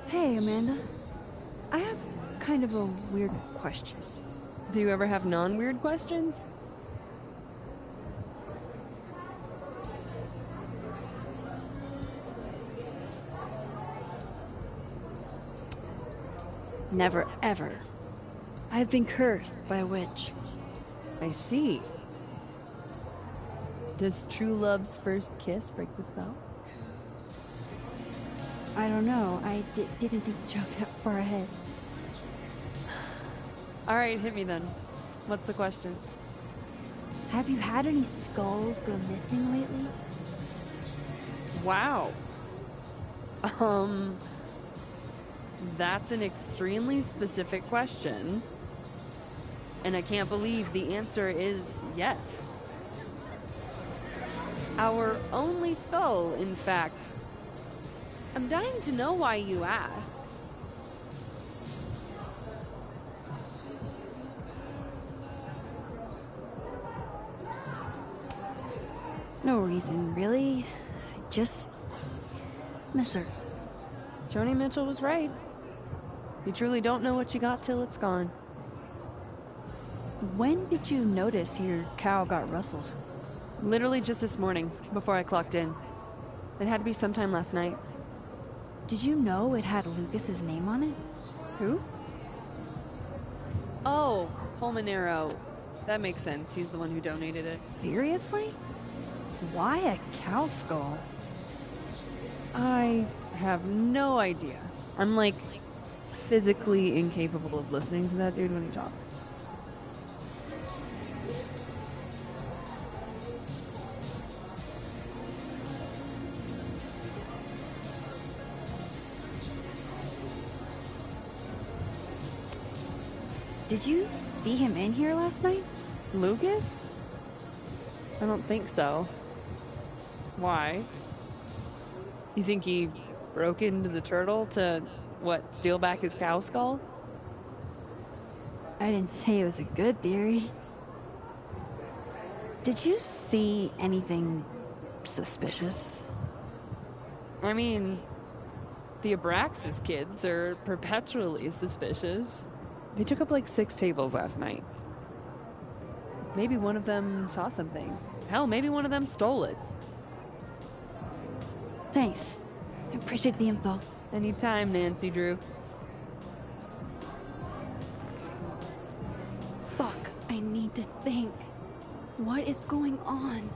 Hey, Amanda. I have kind of a weird question.
Do you ever have non-weird questions?
Never, ever. I've been cursed by a witch.
I see. Does true love's first kiss break the spell?
I don't know. I didn't think the joke that far ahead.
All right, hit me then. What's the question?
Have you had any skulls go missing lately?
Wow. That's an extremely specific question. And I can't believe the answer is yes. Our only skull, in fact. I'm dying to know why you ask.
No reason, really. I just miss her.
Joni Mitchell was right. You truly don't know what you got till it's gone.
When did you notice your cow got rustled?
Literally just this morning, before I clocked in. It had to be sometime last night.
Did you know it had Lucas's name on it?
Who? Oh, Colmenero. That makes sense. He's the one who donated it.
Seriously? Why a cow skull?
I have no idea. I'm like physically incapable of listening to that dude when he talks.
Did you see him in here last night?
Lucas? I don't think so. Why? You think he broke into the turtle to, what, steal back his cow skull?
I didn't say it was a good theory. Did you see anything suspicious?
I mean, the Abraxas kids are perpetually suspicious. They took up like 6 tables last night. Maybe one of them saw something. Hell, maybe one of them stole it.
Thanks. I appreciate the info.
Anytime, Nancy Drew.
Fuck, I need to think. What is going on?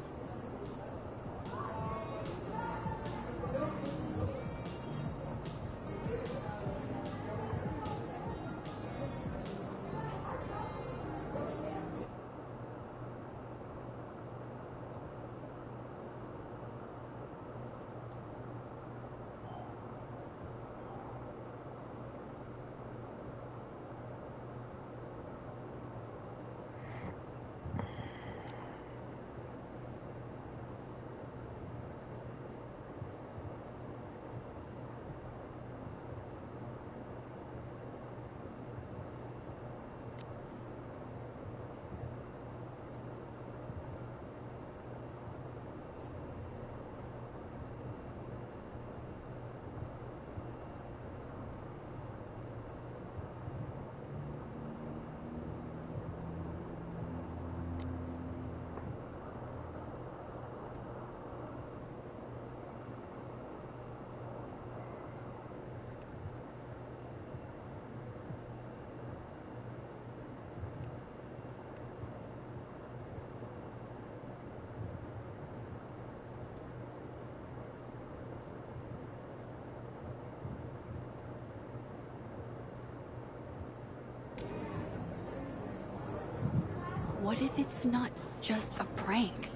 What if it's not just a prank?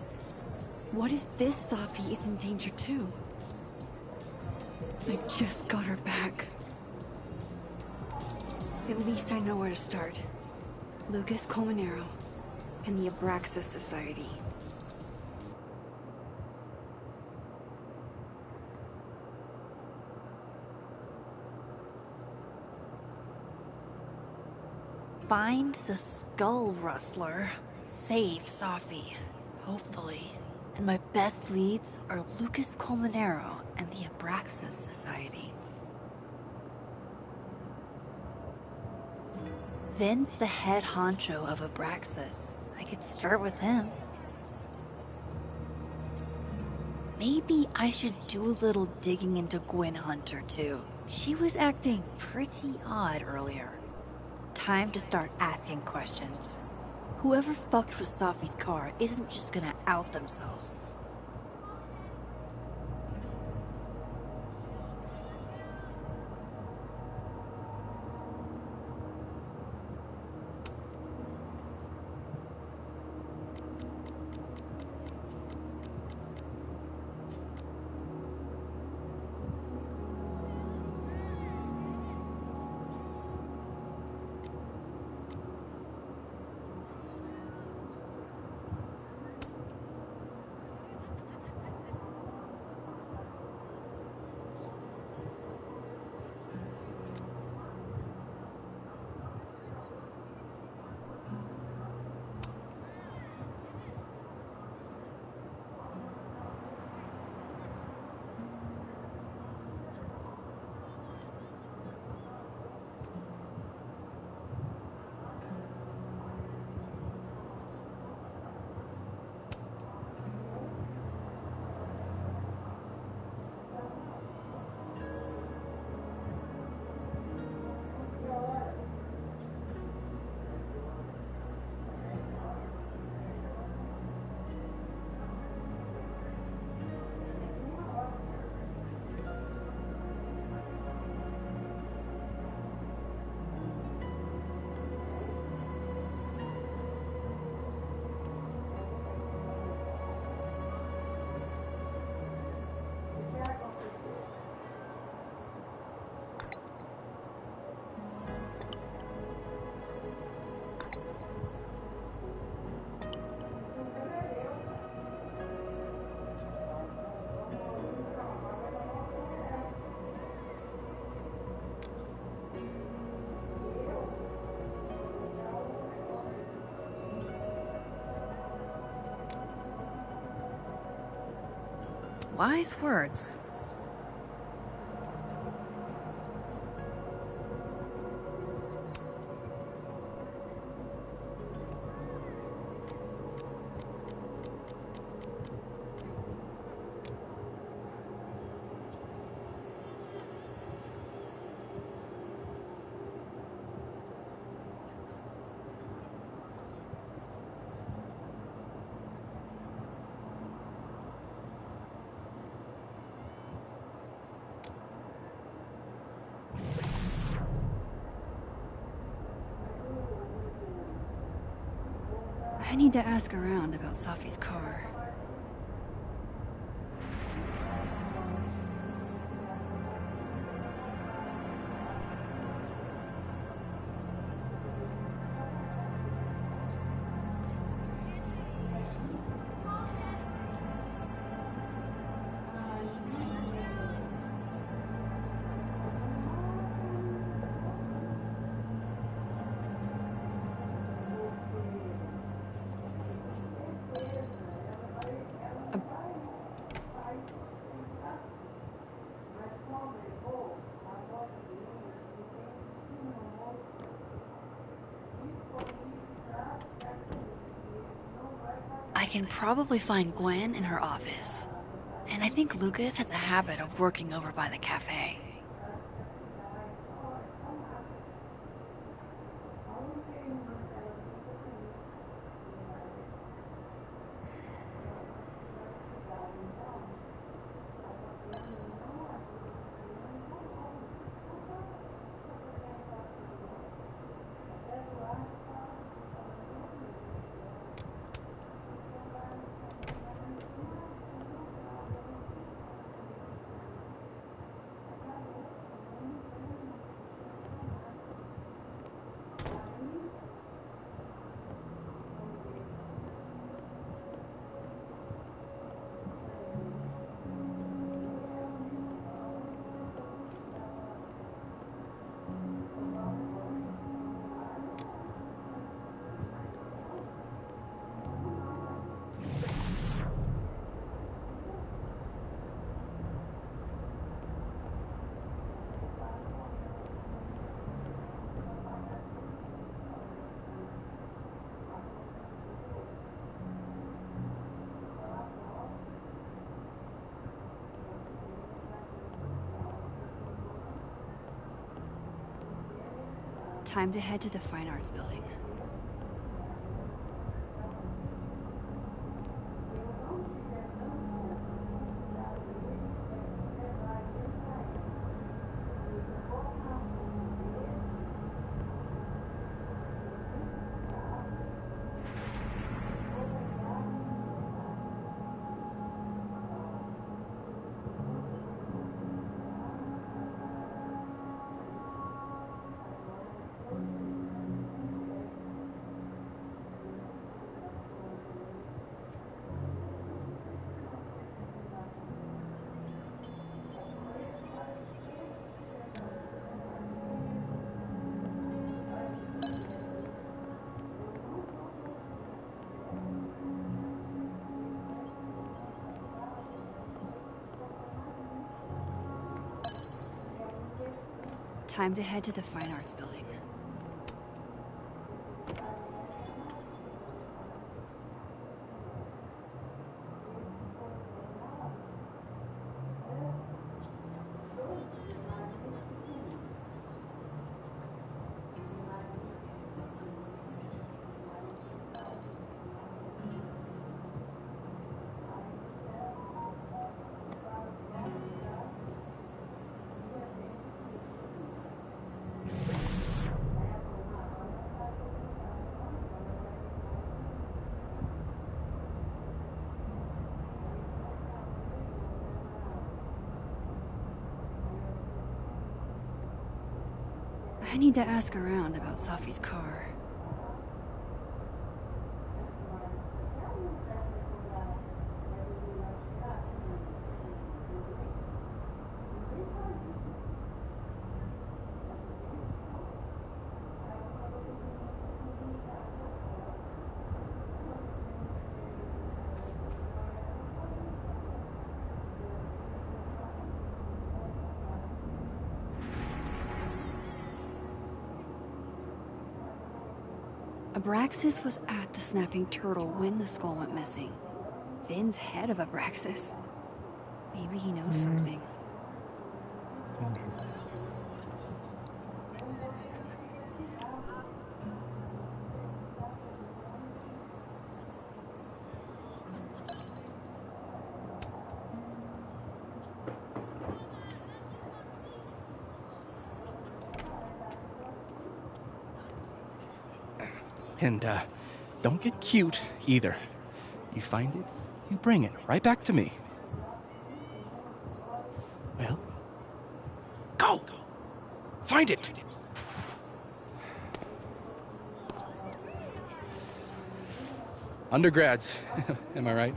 What if this Safi is in danger too? I just got her back. At least I know where to start. Lucas Colmenero and the Abraxas Society. Find the Skull Rustler. Save Safi. Hopefully. And my best leads are Lucas Colmenero and the Abraxas Society. Vin's the head honcho of Abraxas. I could start with him. Maybe I should do a little digging into Gwen Hunter too. She was acting pretty odd earlier. Time to start asking questions. Whoever fucked with Safi's car isn't just gonna out themselves. Wise words. I need to ask around about Safi's car. I can probably find Gwen in her office. And I think Lucas has a habit of working over by the cafe. Time to head to the Fine Arts Building. Time to head to the Fine Arts Building. I need to ask around about Safi's car. Abraxas was at the Snapping Turtle when the skull went missing. Vin's head of Abraxas. Maybe he knows something.
And, don't get cute, either. You find it, you bring it right back to me. Well, go! Find it! Undergrads, am I right?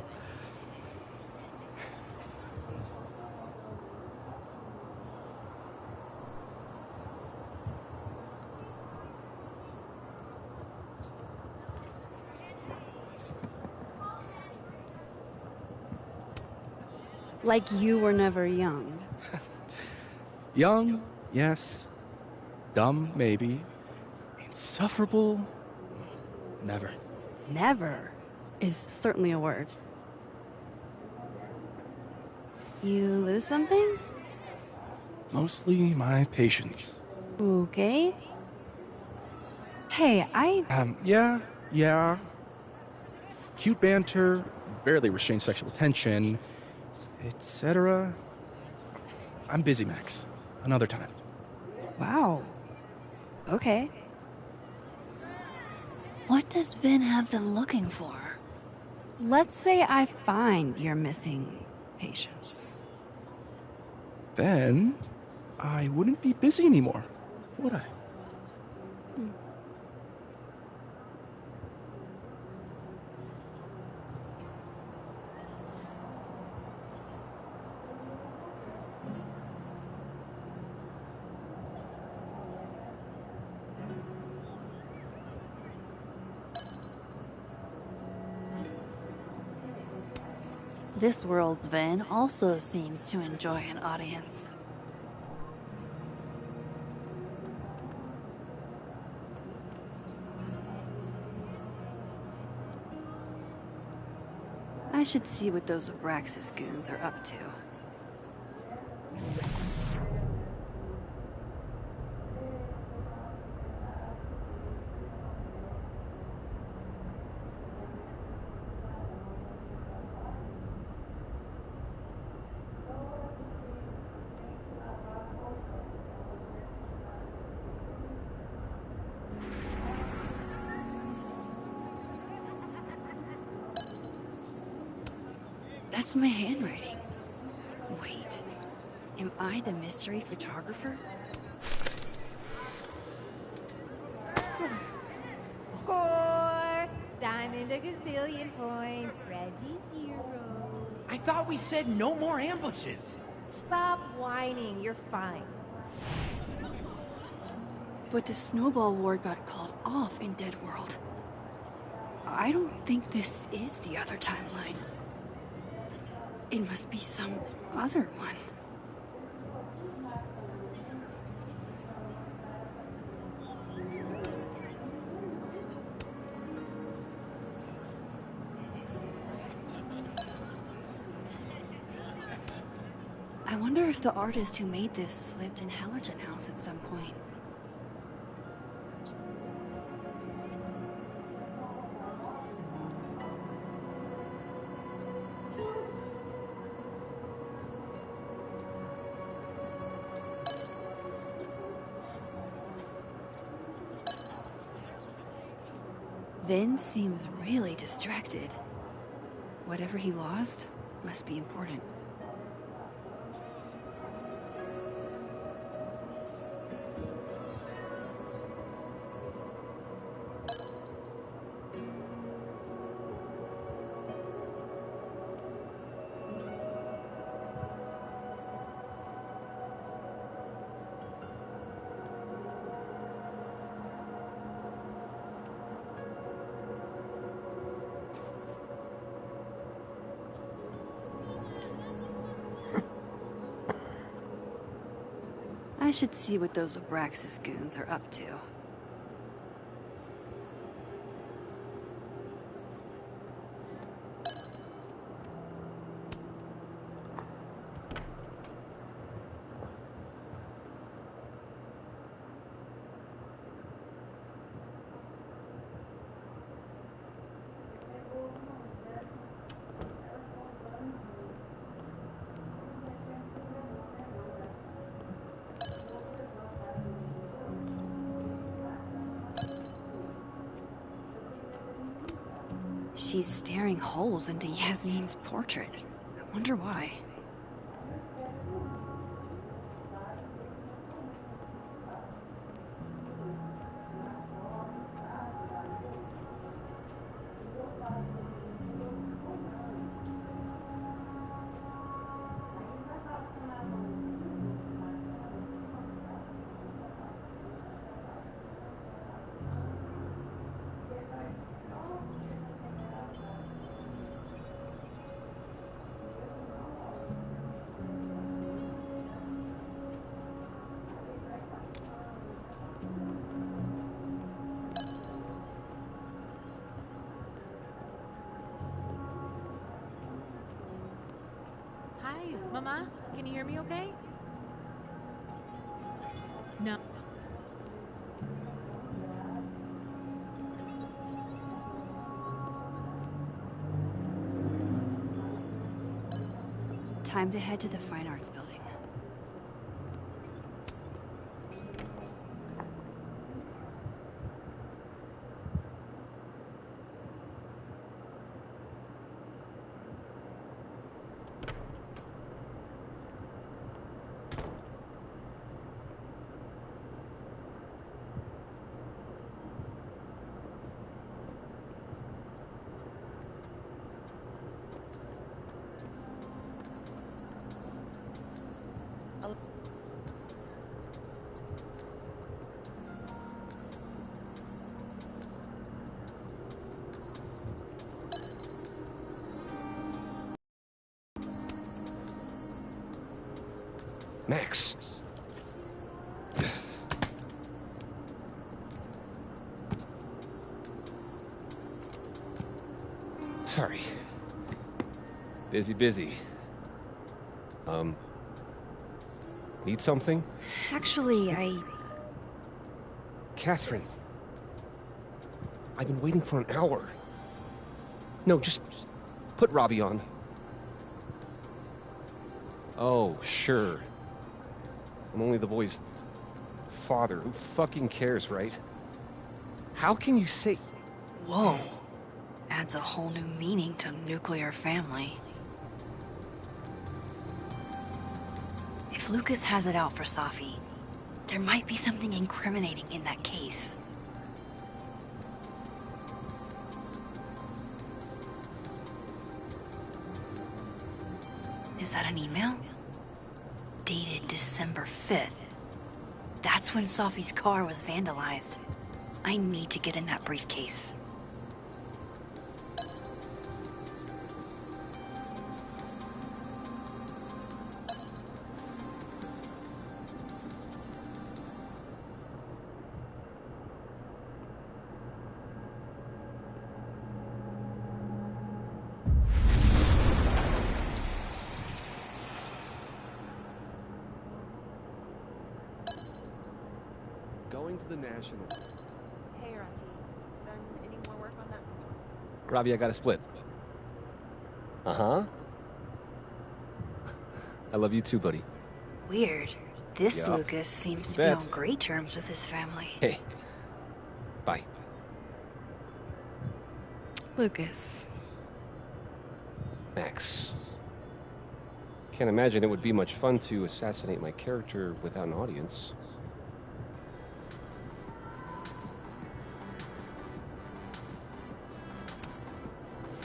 Like you were never young.
Young, yes. Dumb, maybe. Insufferable, never.
Never is certainly a word. You lose something?
Mostly my patience.
Okay. Hey,
Yeah. Cute banter, barely restrained sexual tension, etc. I'm busy, Max. Another time.
Wow. Okay. What does Vin have them looking for? Let's say I find your missing patients.
Then I wouldn't be busy anymore, would I?
This world's Vin also seems to enjoy an audience. I should see what those Abraxas goons are up to. That's my handwriting. Wait, am I the mystery photographer?
Score! Diamond a gazillion points. Reggie 0.
I thought we said no more ambushes.
Stop whining. You're fine.
But the snowball war got called off in Dead World. I don't think this is the other timeline. It must be some other one. I wonder if the artist who made this lived in Hellerton House at some point. Vin seems really distracted. Whatever he lost must be important. I should see what those Abraxas goons are up to. she's staring holes into Yasmin's portrait. Wonder why.
Hi, Mama. Can you hear me okay? No.
Time to head to the Fine Arts Building.
Max. Sorry. Busy. Need something?
Actually,
Catherine. I've been waiting for an hour. No, just put Robbie on. Oh, sure. I'm only the boy's father. Who fucking cares, right? How can you say...
Whoa. Adds a whole new meaning to nuclear family. If Lucas has it out for Safi, there might be something incriminating in that case. Is that an email? Dated December 5th. That's when Safi's car was vandalized. I need to get in that briefcase.
Going to the National.
Hey, Rocky. Done any more work on that?
Robbie, I got a split. Uh-huh. I love you too, buddy.
Weird. This
Yup.
Lucas seems to
Bet.
be on great terms with his family.
Hey. Bye.
Lucas.
Max. Can't imagine it would be much fun to assassinate my character without an audience.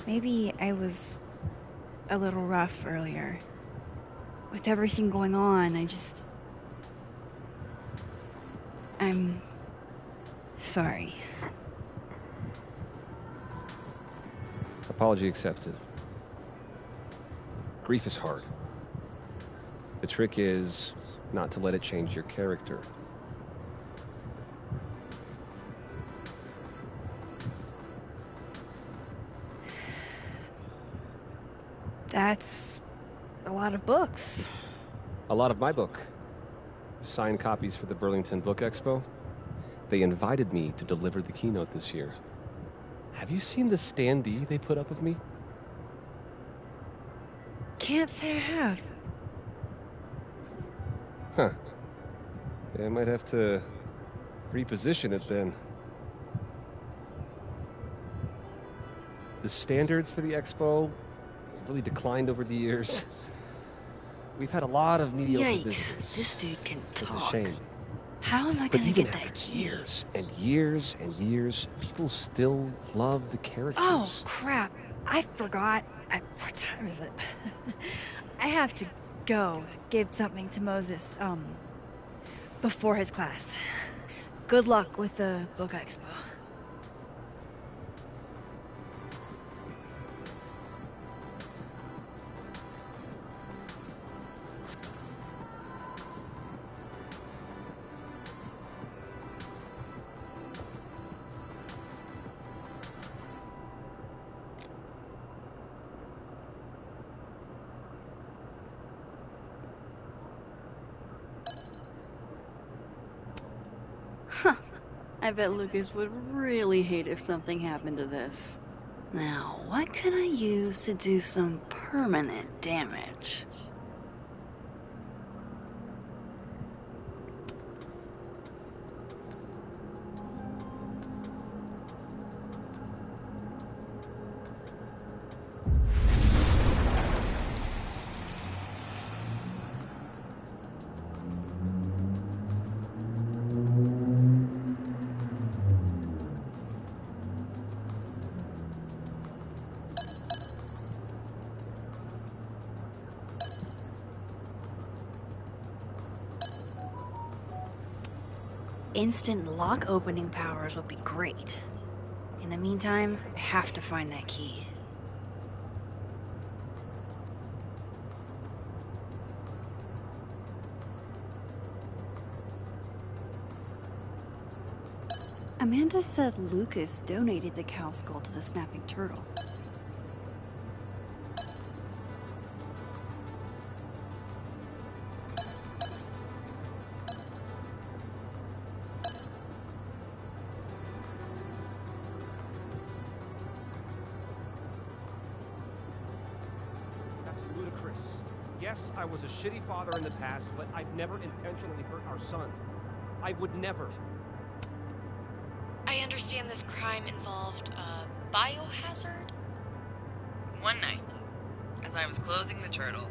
Maybe I was a little rough earlier. With everything going on, I'm sorry.
Apology accepted. Grief is hard. The trick is not to let it change your character.
That's a lot of books.
A lot of my book. Signed copies for the Burlington Book Expo. They invited me to deliver the keynote this year. Have you seen the standee they put up of me?
Can't say I have.
Huh. Yeah, I might have to reposition it then. The standards for the expo really declined over the years. We've had a lot of mediocre
Yikes,
visitors.
this dude can talk.
It's a shame.
How am I
But
gonna
even
get that
after
key?
years and years and years, people still love the characters.
Oh, crap. I forgot. What time is it? I have to go give something to Moses, before his class. Good luck with the book expo. I bet Lucas would really hate if something happened to this. Now, what can I use to do some permanent damage? Instant lock opening powers would be great. In the meantime, I have to find that key. Amanda said Lucas donated the cow skull to the snapping turtle.
That's ludicrous. Yes, I was a shitty father in the past, but I've never intentionally hurt our son. I would never.
I understand this crime involved a biohazard?
One night, as I was closing the turtle,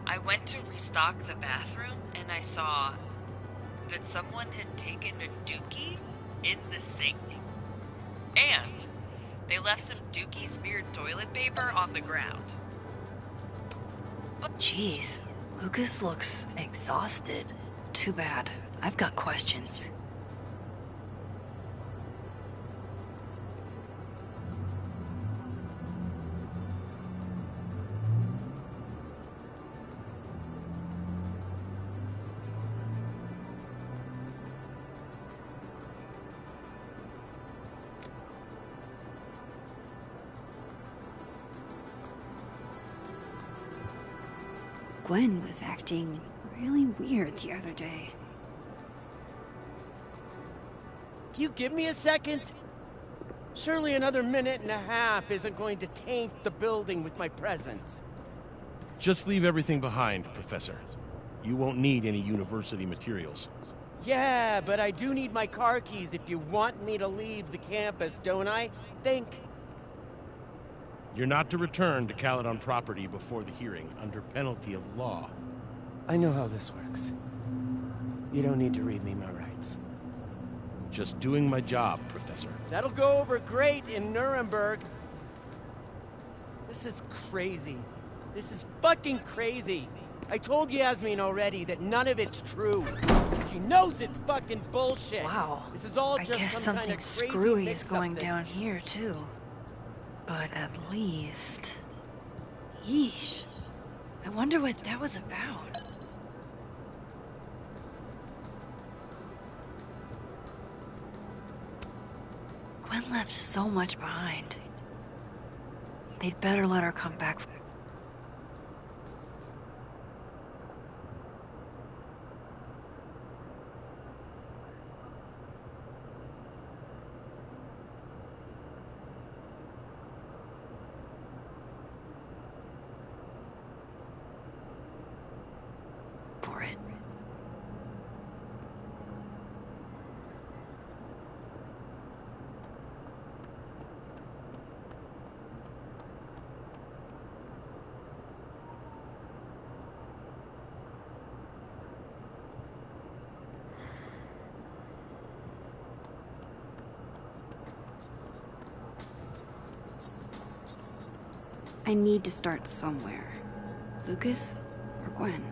I went to restock the bathroom and I saw that someone had taken a dookie in the sink. And they left some dookie smeared toilet paper on the ground.
Jeez, Lucas looks exhausted. Too bad. I've got questions. Gwen was acting really weird the other day.
You give me a second? Surely another minute and a half isn't going to taint the building with my presence.
Just leave everything behind, Professor. You won't need any university materials.
Yeah, but I do need my car keys if you want me to leave the campus, don't I? Think.
You're not to return to Kaladon property before the hearing, under penalty of law.
I know how this works. You don't need to read me my rights.
Just doing my job, Professor.
That'll go over great in Nuremberg. This is crazy. This is fucking crazy. I told Yasmin already that none of it's true. She knows it's fucking bullshit.
Wow.
This is all
I
just
guess
some kind
something
of crazy
screwy is
mix-up
going
that-
down here, too. But at least... Yeesh. I wonder what that was about. Gwen left so much behind. They'd better let her come back. For it. I need to start somewhere. Lucas or Gwen?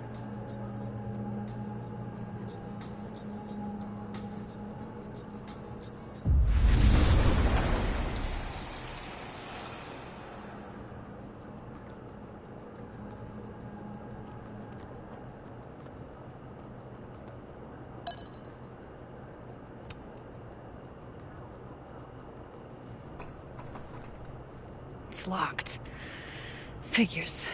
It's locked. Figures.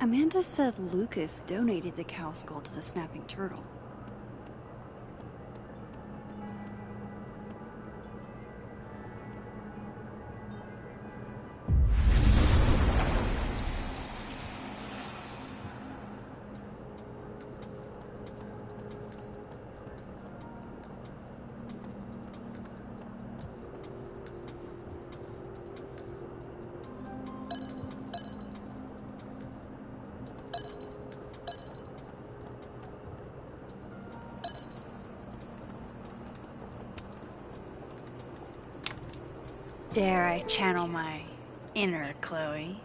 Amanda said Lucas donated the cow skull to the snapping turtle. Dare I channel my inner Chloe?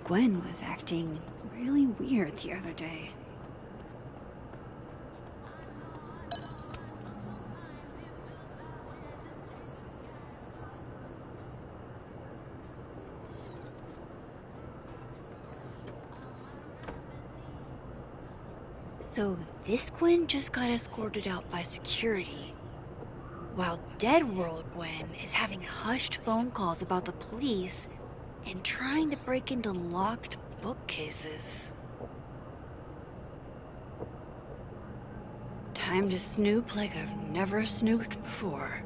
Gwen was acting really weird the other day. So this Gwen just got escorted out by security, while Dead World Gwen is having hushed phone calls about the police and trying to break into locked bookcases. Time to snoop like I've never snooped before.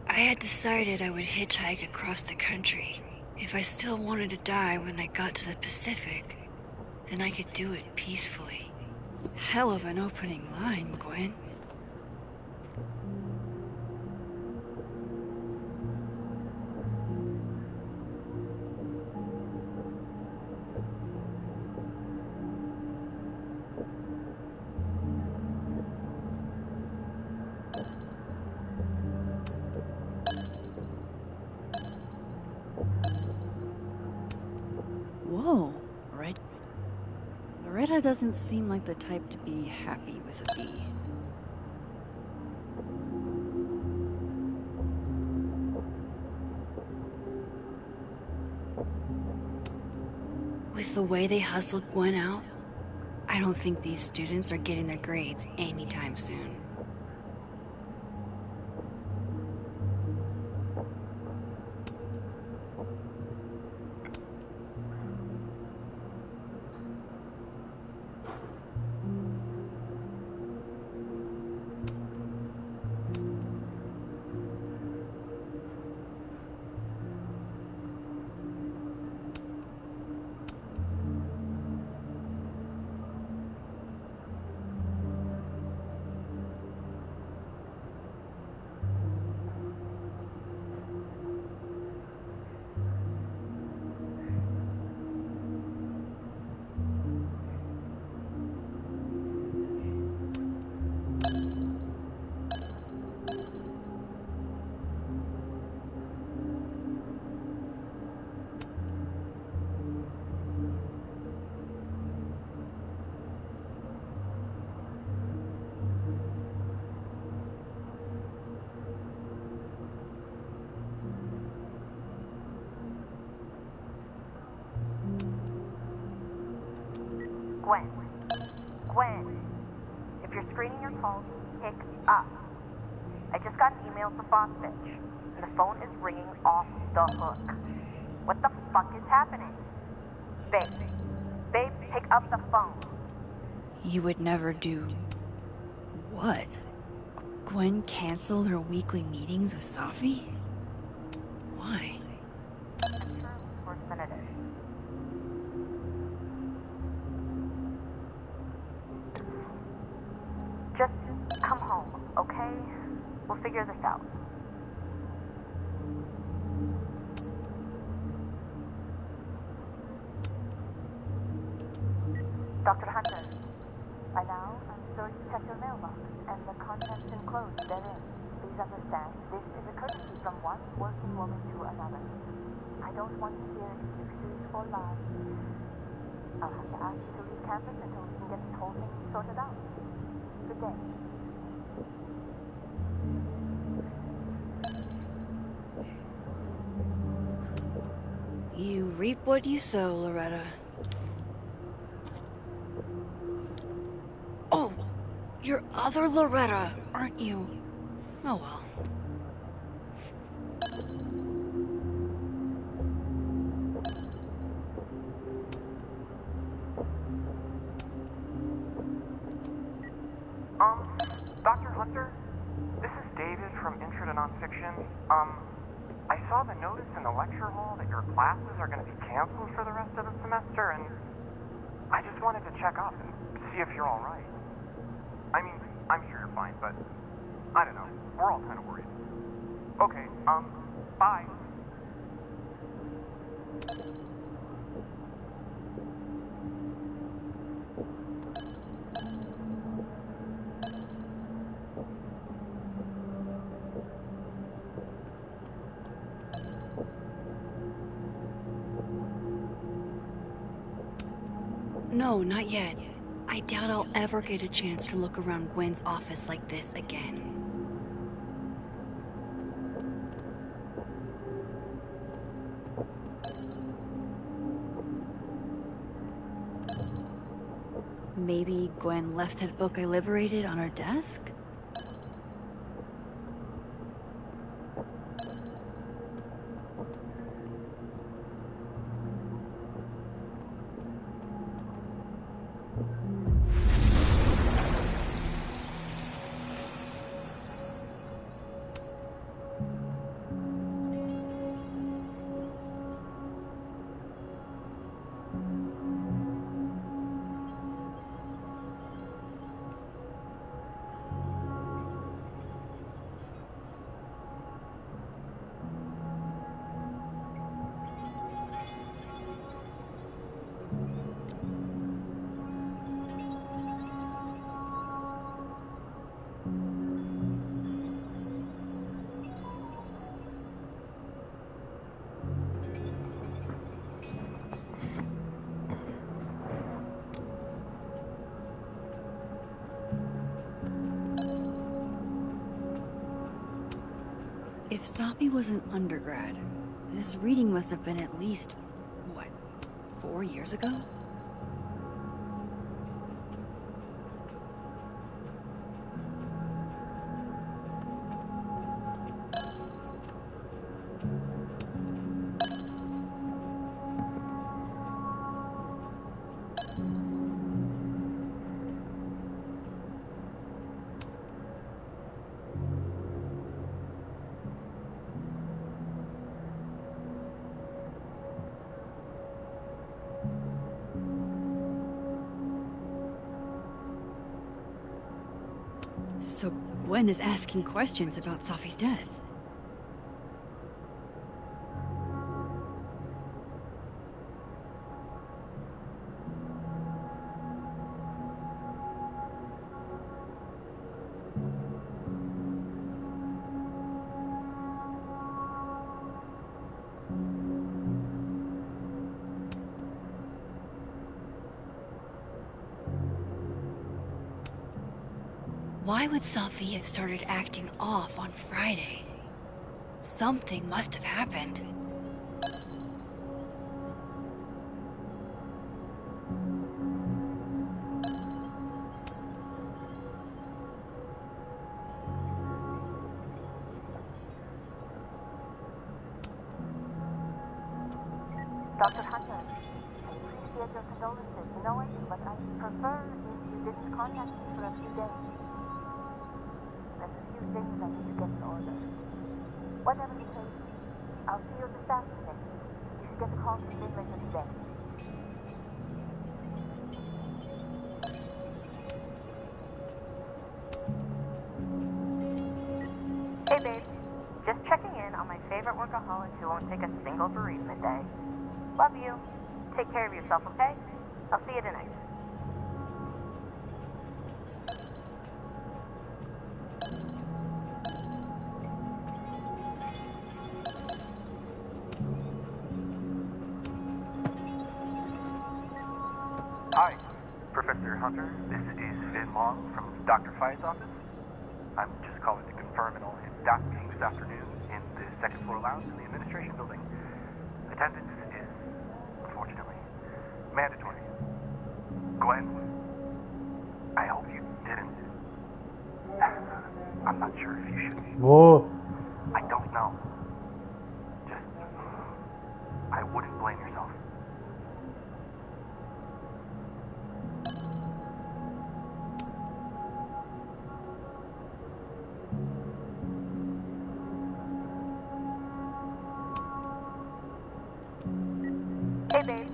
I had decided I would hitchhike across the country. If I still wanted to die when I got to the Pacific, then I could do it peacefully. Hell of an opening line, Gwen. Whoa, red. Loretta doesn't seem like the type to be happy with a bee. With the way they hustled Gwen out, I don't think these students are getting their grades anytime soon.
Gwen. Gwen. If you're screening your phone, pick up. I just got an email from Boss Bitch, and the phone is ringing off the hook. What the fuck is happening? Babe. Babe, pick up the phone.
You would never do... what? Gwen canceled her weekly meetings with Safi? Why?
I'm sure it was worse than it is. Just come home, okay? We'll figure this out. Dr. Hunter, by now I'm sure you checked your mailbox and the contents enclosed therein. Please understand, this is a courtesy from one working woman to another. I don't want to hear excuses or lies. I'll have to ask you to leave campus until we can get this whole thing sorted out. Good day.
You reap what you sow, Loretta. Oh, you're other Loretta, aren't you? Oh well.
Dr. Hunter, this is David from Intro to Nonfiction. I saw the notice in the lecture hall that your classes are going to be canceled for the rest of the semester, and I just wanted to check up and see if you're all right. I mean, I'm sure you're fine, but I don't know. We're all kind of worried. Okay, bye.
No, not yet. I doubt I'll ever get a chance to look around Gwen's office like this again. Maybe Gwen left that book I liberated on her desk? If Safi was an undergrad, this reading must have been at least, what, 4 years ago? So Gwen is asking questions about Safi's death. Why would Safi have started acting off on Friday? Something must have happened.
Dr. Hunter, I appreciate your condolences. You know it, but I prefer if you didn't contact me for a few days. There's a few things I need to get in order. Whatever the case, I'll see you this afternoon. You should get the call from Finn later today. Hey babe, just checking in on my favorite workaholic who won't take a single bereavement day. Love you. Take care of yourself, okay? I'll see you tonight.
Hi, Professor Hunter. This is Finn Long from Dr. Fye's office. I'm just calling to confirm an all-hands staff meeting this afternoon in the second floor lounge in the administration building. Attendance is, unfortunately, mandatory. Gwen, I hope you didn't. I'm not sure if you should.
Whoa.
I don't know. Just, I wouldn't blame yourself.
Hey babe,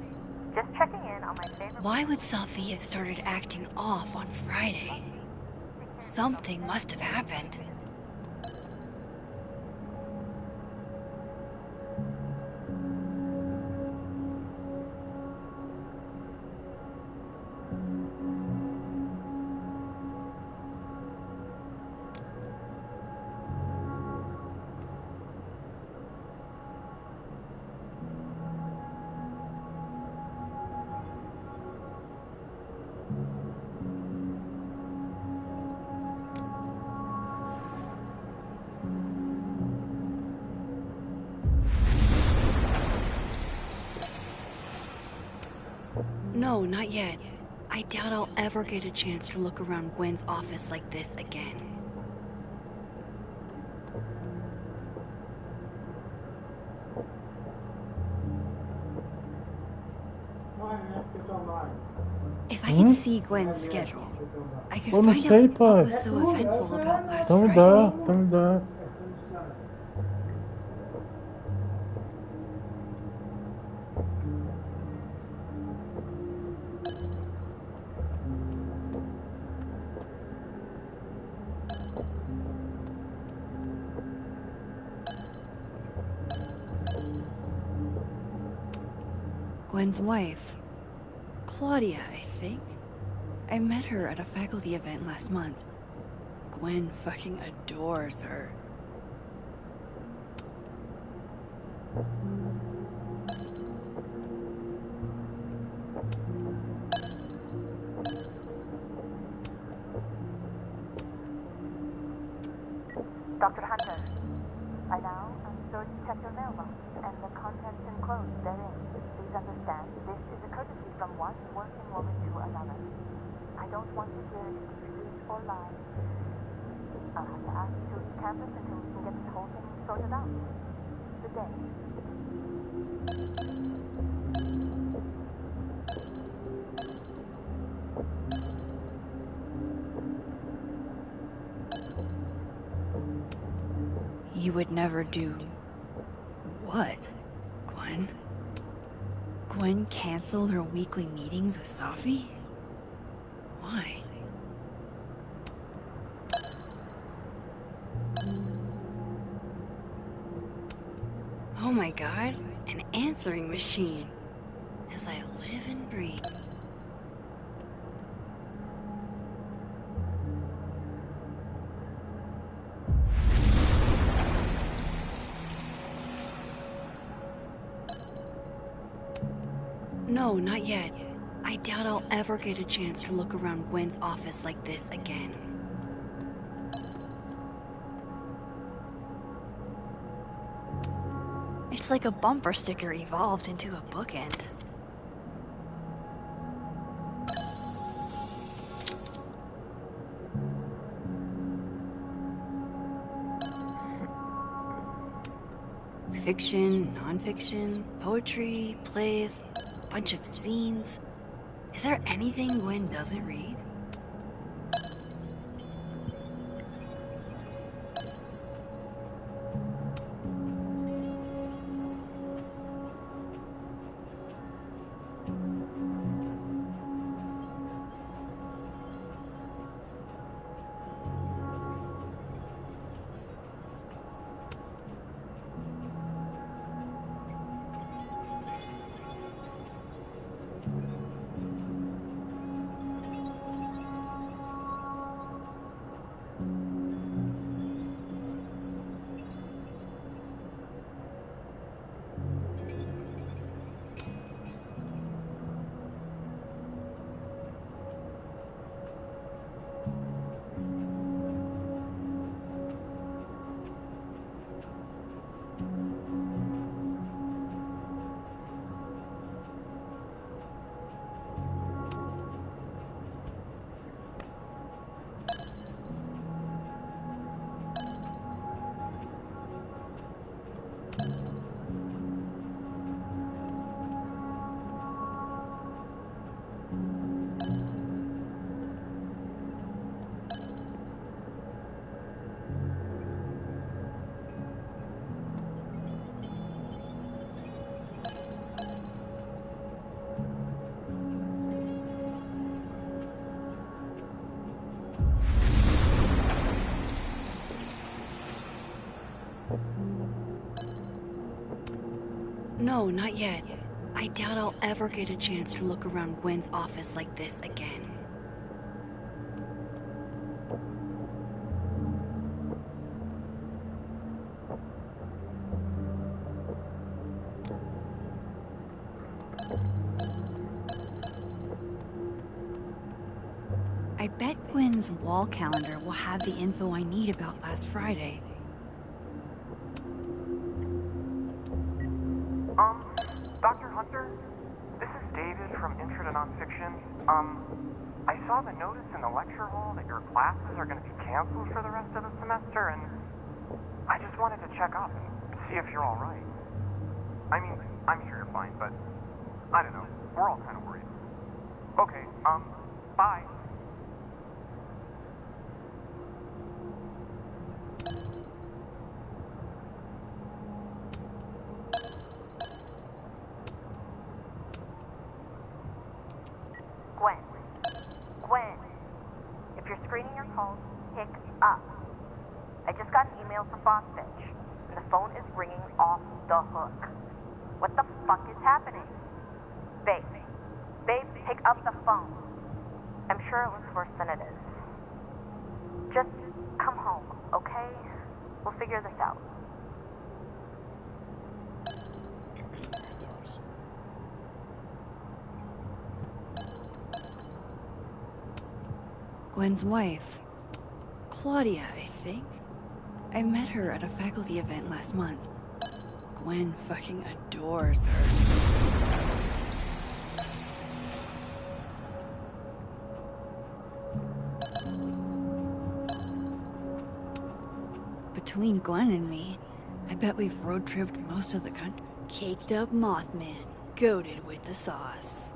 just checking in on my favorite...
Why would Safi have started acting off on Friday? Something must have happened. No, not yet. I doubt I'll ever get a chance to look around Gwen's office like this again. If I could see Gwen's schedule, I could
Vamos
find
sei,
out
pai.
what was so eventful about last
Então me
Friday.
dá, então me dá.
Gwen's wife, Claudia, I think. I met her at a faculty event last month. Gwen fucking adores her.
Dr. Hunter, I now one working woman to another. I don't want to hear excuses or lies. I'll have to ask you to leave campus until we can get this whole thing sorted out. Good day.
You would never do... what, Gwen? Gwen canceled her weekly meetings with Safi? Why? Oh my god, an answering machine. As I live and breathe. No, not yet. I doubt I'll ever get a chance to look around Gwen's office like this again. It's like a bumper sticker evolved into a bookend. Fiction, non-fiction, poetry, plays, a bunch of zines. Is there anything Gwen doesn't read? No, not yet. I doubt I'll ever get a chance to look around Gwen's office like this again. I bet Gwen's wall calendar will have the info I need about last Friday.
Dr. Hunter? This is David from Intro to Nonfiction. I saw the notice in the lecture hall that your classes are going to be canceled for the rest of the semester, and I just wanted to check up and see if you're all right. I mean, I'm sure you're fine, but I don't know. We're all kind of worried. Okay, bye.
Gwen, if you're screening your phone, pick up. I just got an email from Boss Bitch, and the phone is ringing off the hook. What the fuck is happening? Babe, pick up the phone. I'm sure it was worse than it is. Just come home, okay? We'll figure this out.
Gwen's wife. Claudia, I think. I met her at a faculty event last month. Gwen fucking adores her. between Gwen and me, I bet we've road tripped most of the country. Caked up Mothman, goated with the sauce.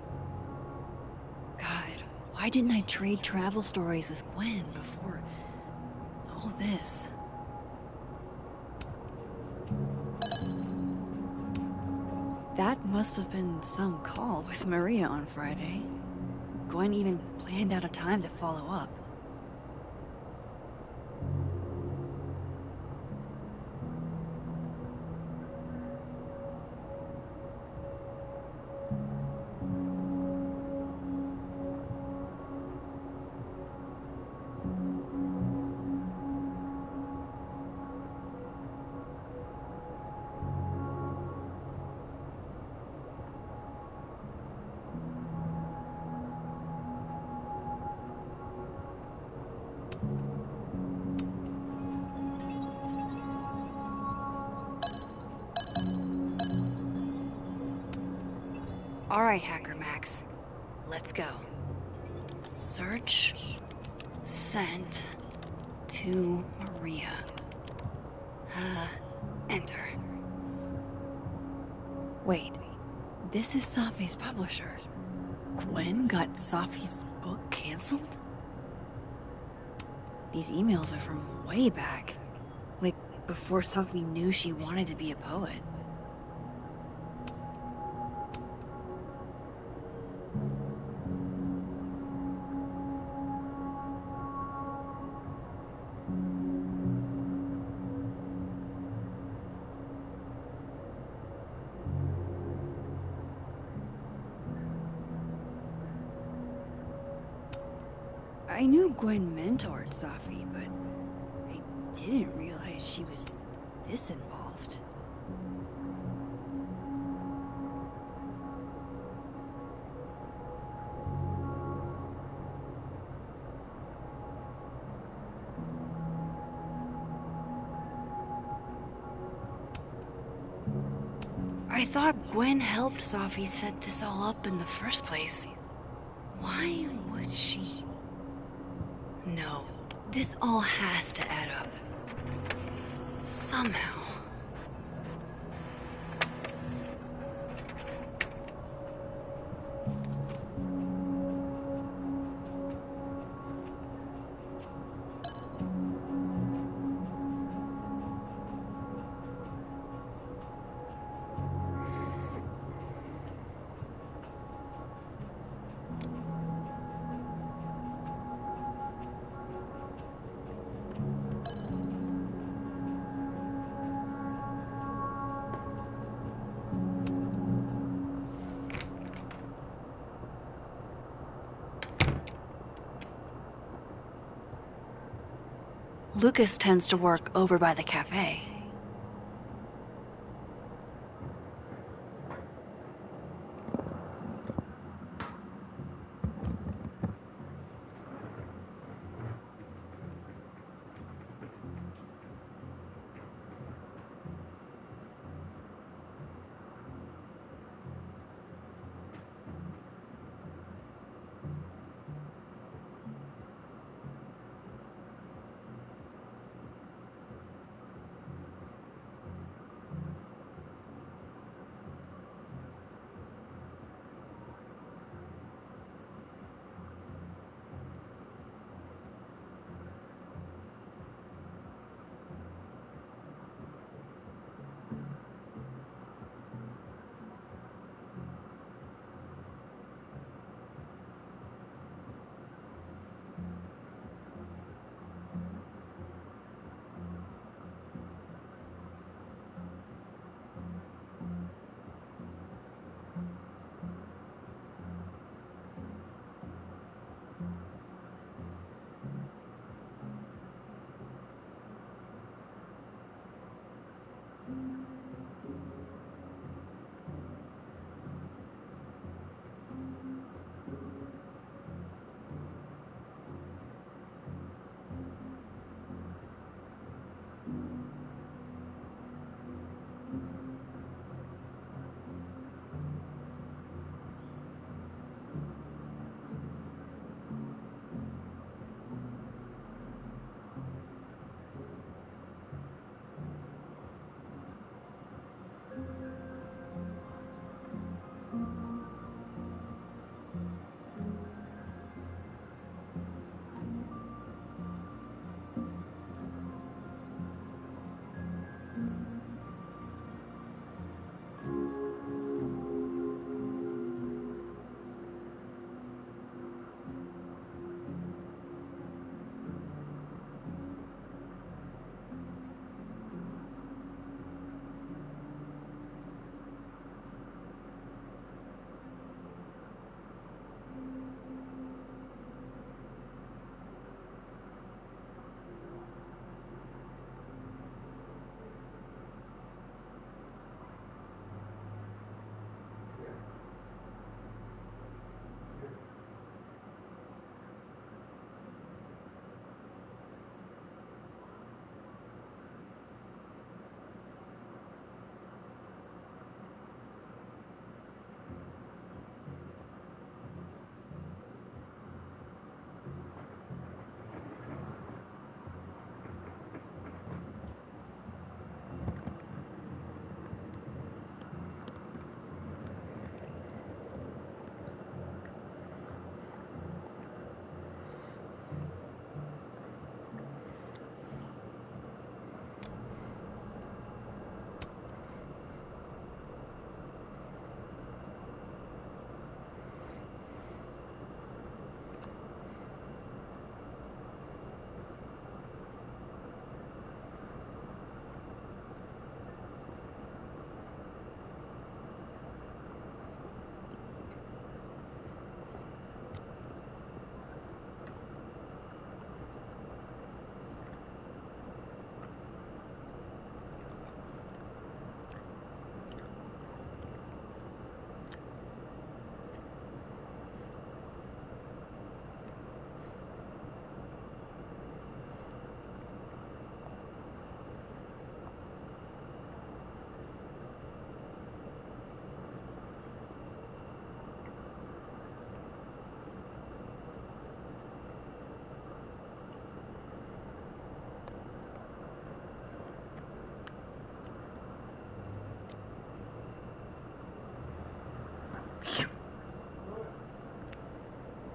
God, why didn't I trade travel stories with Gwen before all this? That must have been some call with Maria on Friday. Gwen even planned out a time to follow up. All right, Hacker Max. Let's go. Search. Sent. To Maria. Enter. Wait. This is Safi's publisher. Gwen got Safi's book canceled? These emails are from way back. Like, before Safi knew she wanted to be a poet. I knew Gwen mentored Safi, but I didn't realize she was this involved. I thought Gwen helped Safi set this all up in the first place. Why would she? No, this all has to add up. Somehow. Lucas tends to work over by the cafe.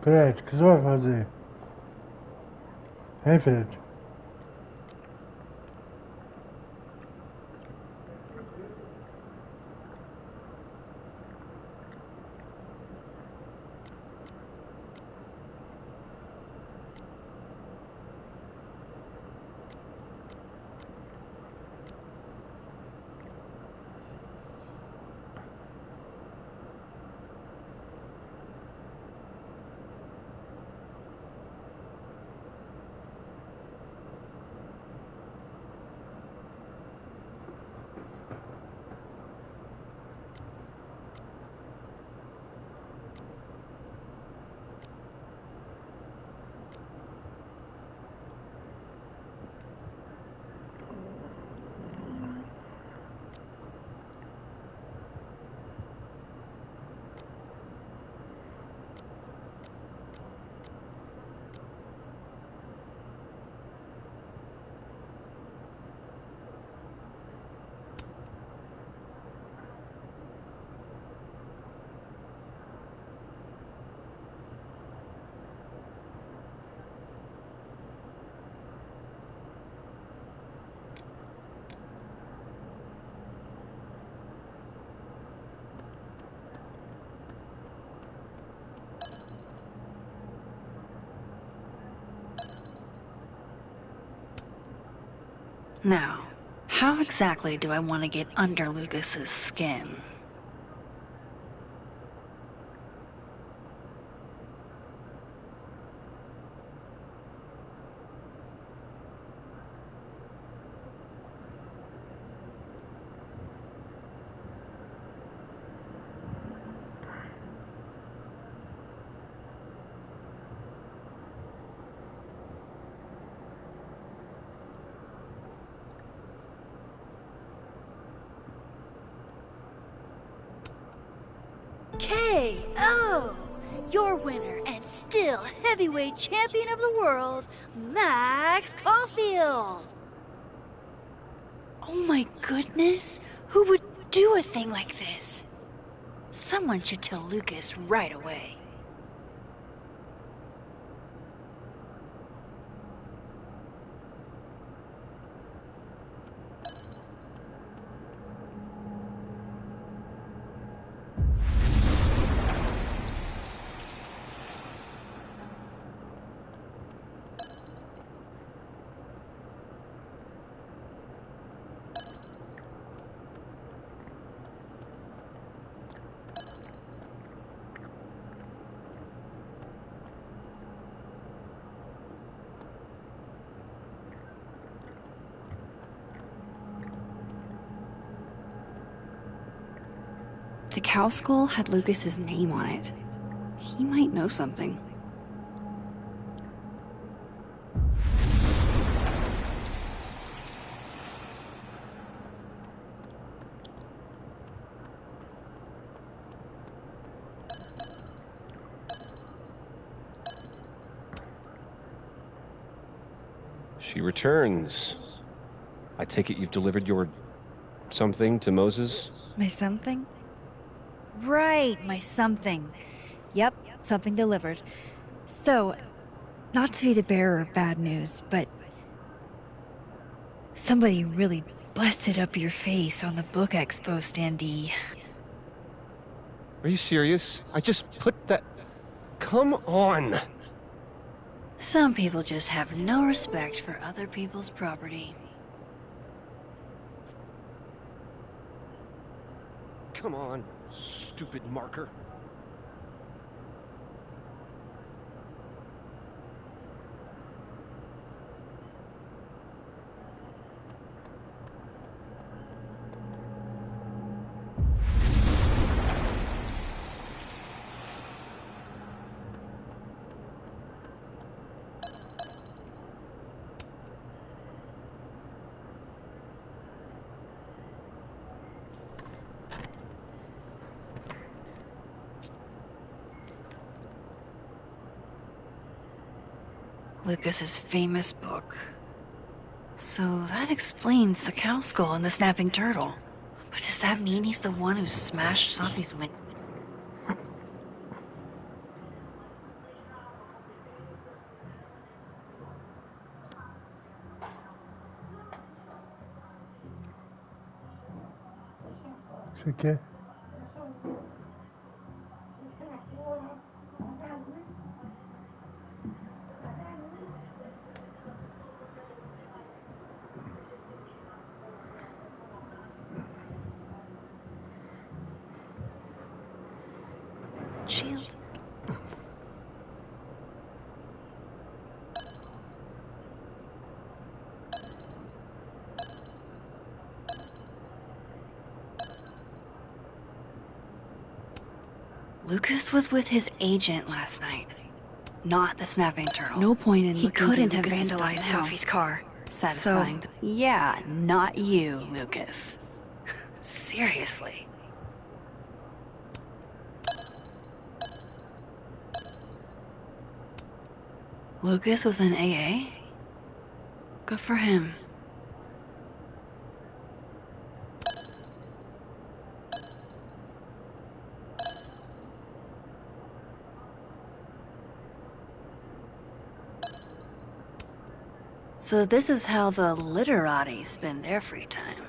Fred, o que você vai fazer? Hein, Fred?
Now, how exactly do I want to get under Lucas's skin?
KO! Your winner and still heavyweight champion of the world, Max Caulfield!
Oh my goodness! Who would do a thing like this? Someone should tell Lucas right away. The cow skull had Lucas's name on it. He might know something.
She returns. I take it you've delivered your something to Moses?
My something? Right, my something. Yep, something delivered. So, not to be the bearer of bad news, but somebody really busted up your face on the book expo standee.
Are you serious? I just put that... Come on!
Some people just have no respect for other people's property.
Come on, stupid marker.
Lucas's famous book. So that explains the cow skull and the snapping turtle. But does that mean he's the one who smashed Sophie's window?
Sé qué.
Shield. Lucas was with his agent last night, not the snapping turtle. No point in he couldn't have vandalized Sophie's car. Satisfying. So, yeah, not you, Lucas. Seriously. Lucas was in AA? Good for him. So this is how the literati spend their free time.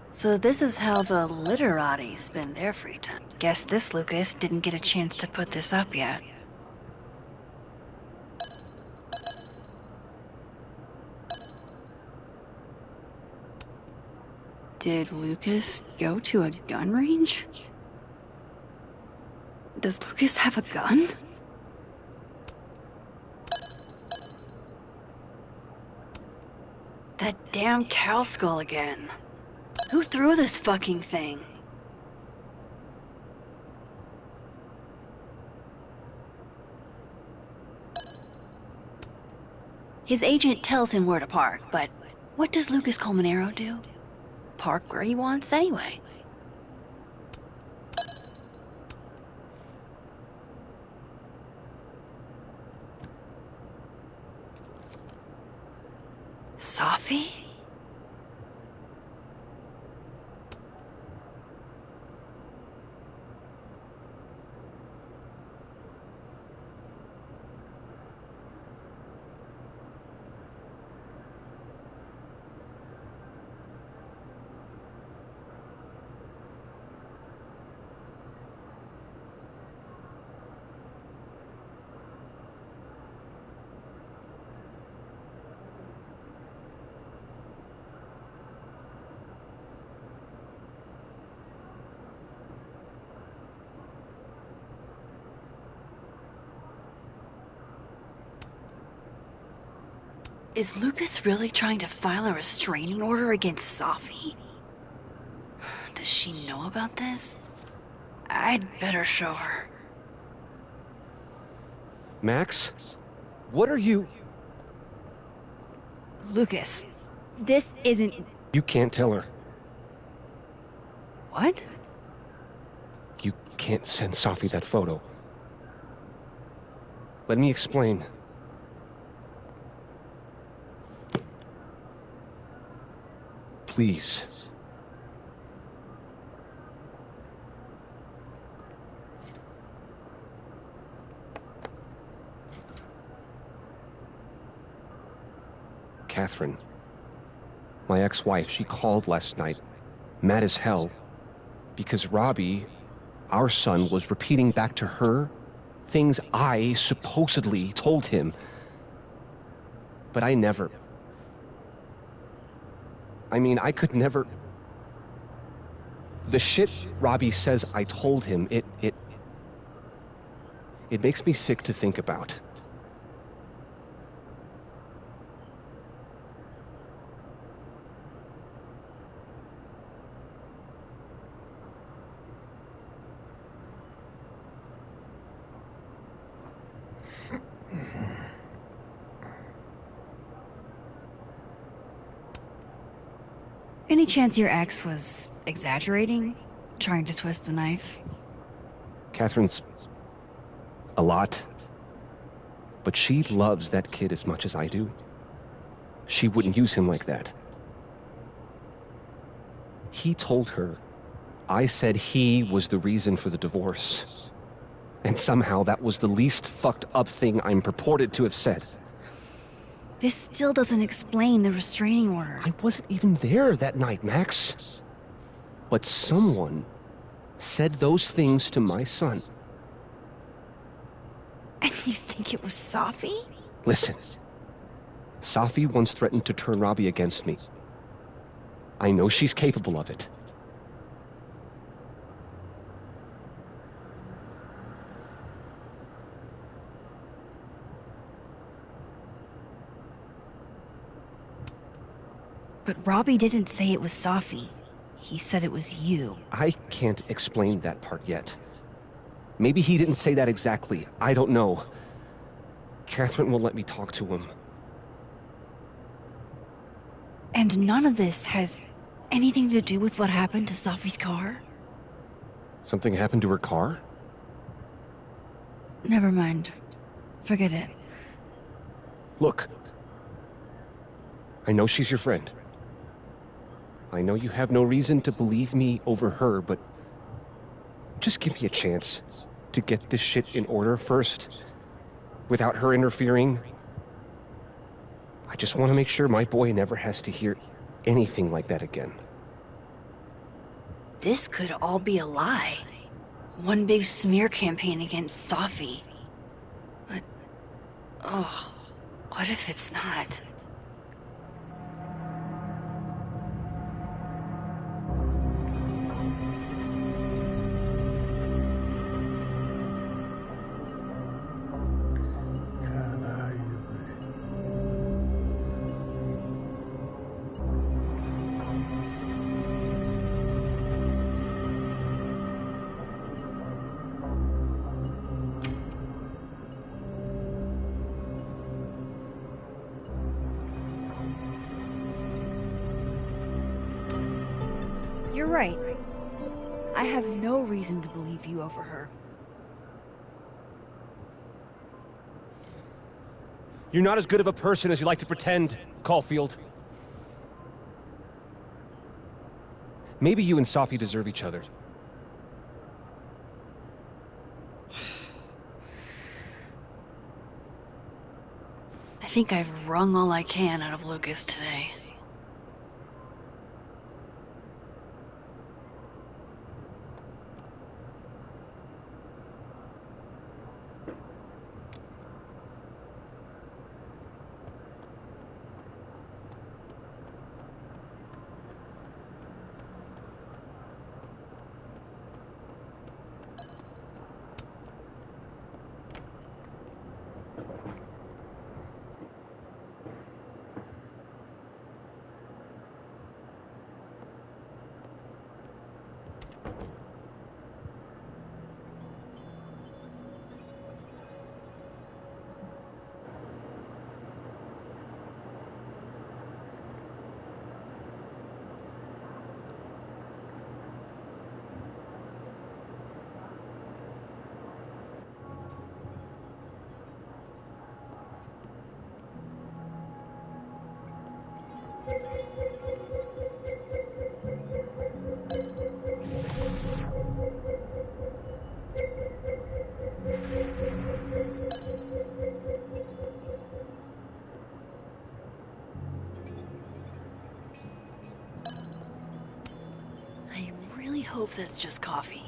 So this is how the literati spend their free time. Guess this Lucas didn't get a chance to put this up yet. Did Lucas go to a gun range? Does Lucas have a gun? That damn cow skull again. Who threw this fucking thing? His agent tells him where to park, but what does Lucas Colmenero do? Park where he wants anyway. Sophie? Is Lucas really trying to file a restraining order against Sophie? Does she know about this? I'd better show her.
Max? What are you...
Lucas, this isn't...
You can't tell her.
What?
You can't send Sophie that photo. Let me explain. Please. Catherine, my ex-wife, she called last night, mad as hell, because Robbie, our son, was repeating back to her things I supposedly told him. But I never... I mean, I could never... The shit Robbie says I told him, it makes me sick to think about.
Any chance your ex was exaggerating? Trying to twist the knife?
Catherine's... a lot. But she loves that kid as much as I do. She wouldn't use him like that. He told her I said he was the reason for the divorce. And somehow that was the least fucked up thing I'm purported to have said.
This still doesn't explain the restraining order.
I wasn't even there that night, Max. But someone said those things to my son.
And you think it was Safi?
Listen, Safi once threatened to turn Robbie against me. I know she's capable of it.
But Robbie didn't say it was Safi. He said it was you.
I can't explain that part yet. Maybe he didn't say that exactly. I don't know. Catherine won't let me talk to him.
And none of this has anything to do with what happened to Safi's car?
Something happened to her car?
Never mind. Forget it.
Look. I know she's your friend. I know you have no reason to believe me over her, but just give me a chance to get this shit in order first, without her interfering. I just want to make sure my boy never has to hear anything like that again.
This could all be a lie. One big smear campaign against Safi. But, oh, what if it's not? You're right. I have no reason to believe you over her.
You're not as good of a person as you like to pretend, Caulfield. Maybe you and Safi deserve each other.
I think I've wrung all I can out of Lucas today. I really hope that's just coffee.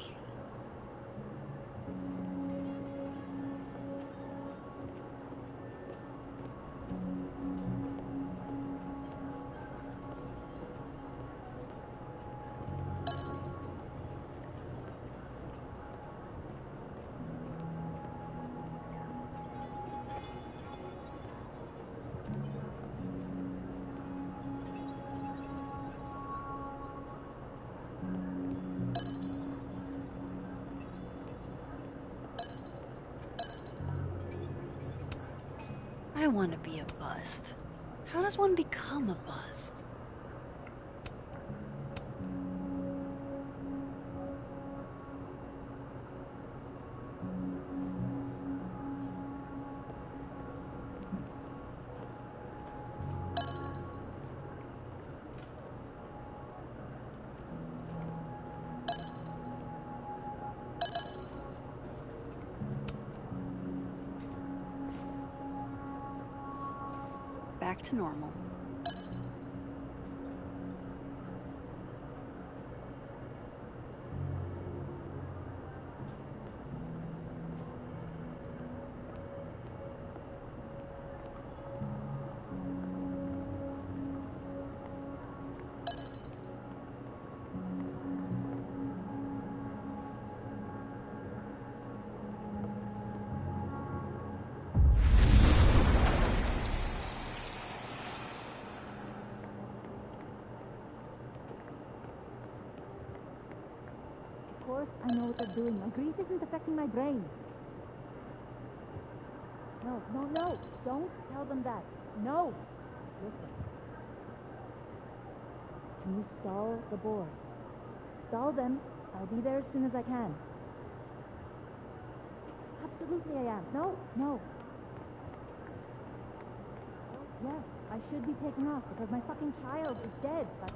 I want to be a bust. How does one become a bust? back to normal.
Of course, I know what they're doing. My grief isn't affecting my brain. No, no, no. Don't tell them that. No. Listen. Can you stall the board? Stall them. I'll be there as soon as I can. Absolutely I am. No, no. Yes, I should be taking off because my fucking child is dead. But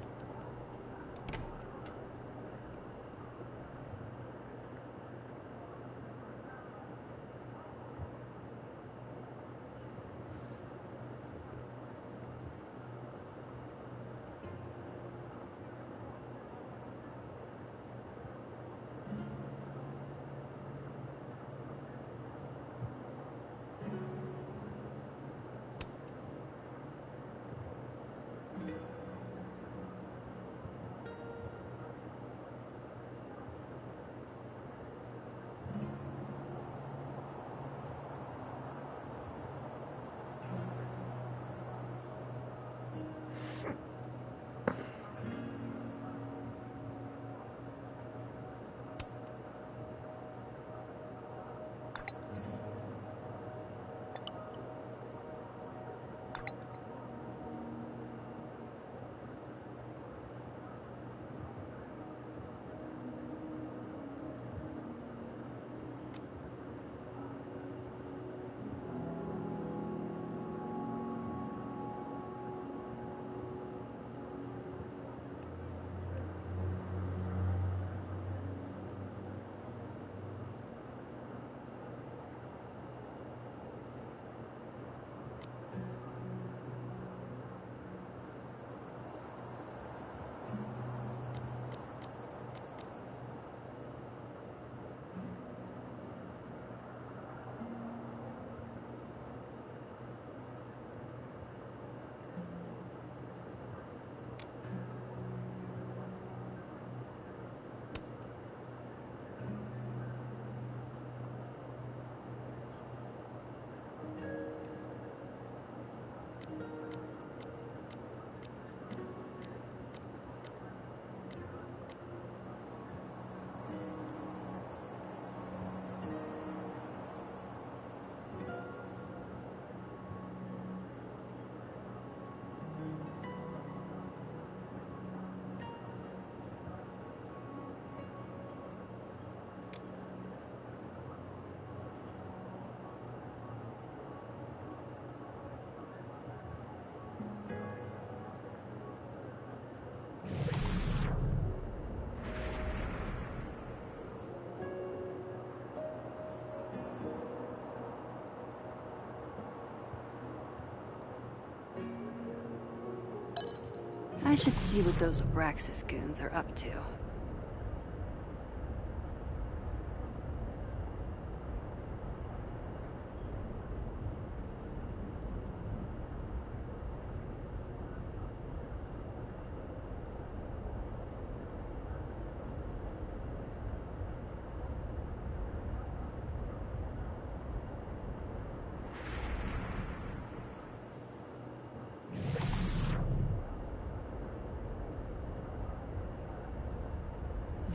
I should see what those Abraxas goons are up to.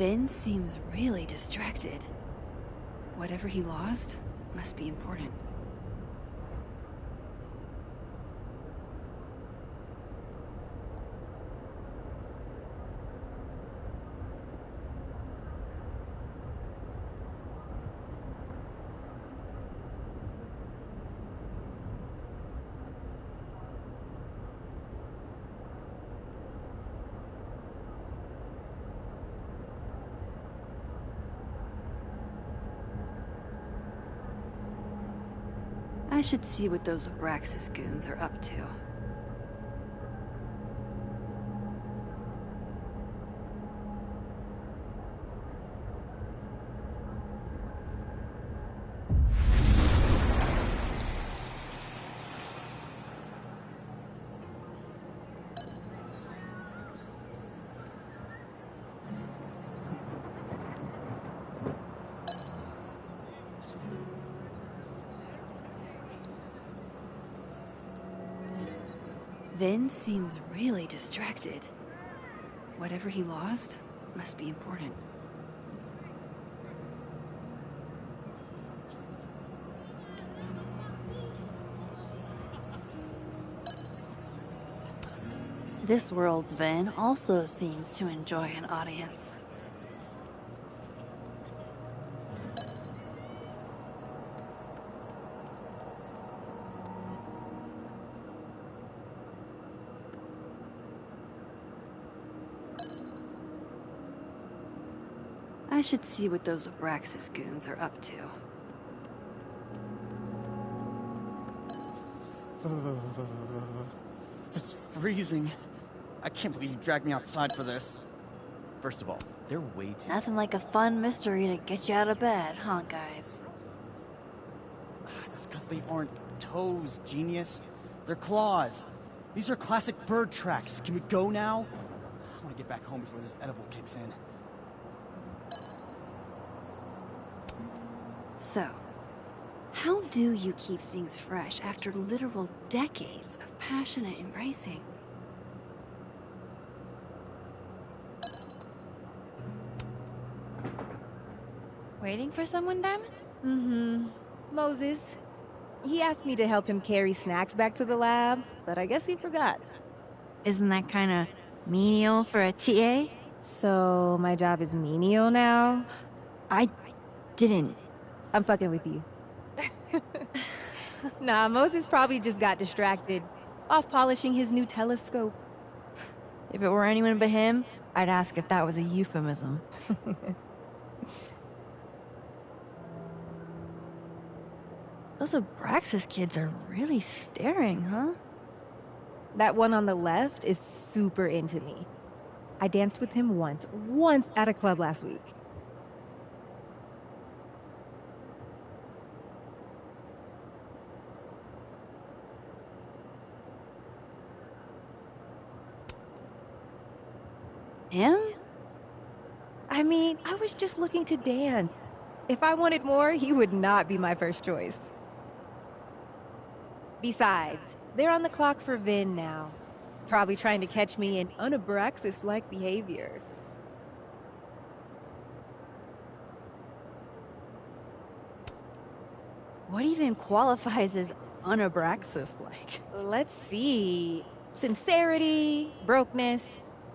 Vin seems really distracted. Whatever he lost must be important. I should see what those Abraxas goons are up to. Vin seems really distracted. Whatever he lost must be important. This world's Vin also seems to enjoy an audience. I should see what those Abraxas goons are up to.
It's freezing. I can't believe you dragged me outside for this. First of all, they're way too...
Nothing like a fun mystery to get you out of bed, huh, guys?
That's because they aren't toes, genius. They're claws. These are classic bird tracks. Can we go now? I want to get back home before this edible kicks in.
So, how do you keep things fresh after literal decades of passionate embracing?
Waiting for someone, Diamond?
Mm-hmm. Moses. He asked me to help him carry snacks back to the lab, but I guess he forgot.
Isn't that kind of menial for a TA?
So, my job is menial now?
I didn't.
I'm fucking with you. Nah, Moses probably just got distracted, off polishing his new telescope.
If it were anyone but him, I'd ask if that was a euphemism. Those Abraxas kids are really staring, huh?
That one on the left is super into me. I danced with him once at a club last week.
Him?
I mean, I was just looking to dance. If I wanted more, he would not be my first choice. Besides, they're on the clock for Vin now. Probably trying to catch me in unabraxas-like behavior.
What even qualifies as unabraxas-like?
Let's see. Sincerity, brokenness,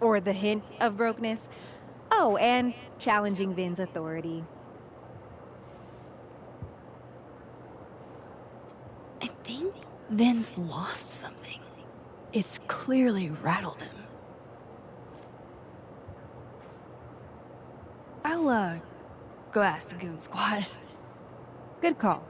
or the hint of brokenness. Oh, and challenging Vin's authority.
I think Vin's lost something. It's clearly rattled him. I'll, go ask the Goon Squad.
Good call.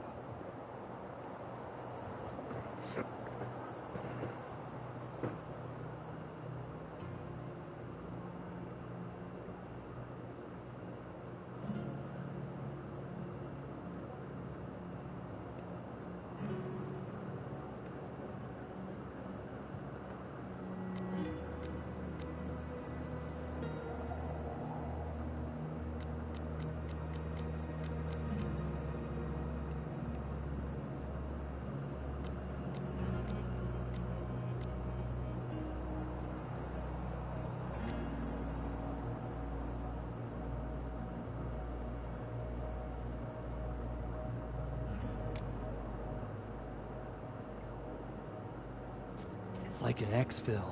It's like an exfil.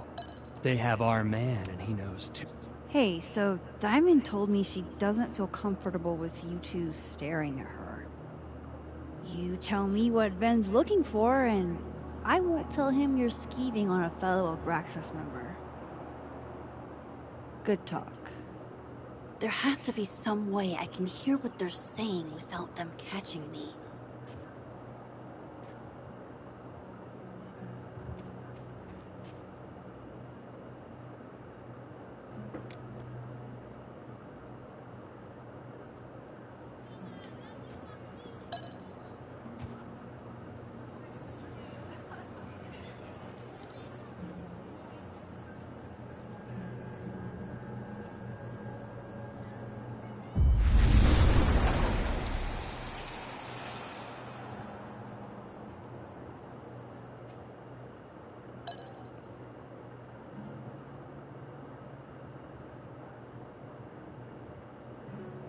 They have our man, and he knows too.
Hey, so Diamond told me she doesn't feel comfortable with you two staring at her. You tell me what Ven's looking for, and I won't tell him you're skeeving on a fellow Abraxas member. Good talk. There has to be some way I can hear what they're saying without them catching me.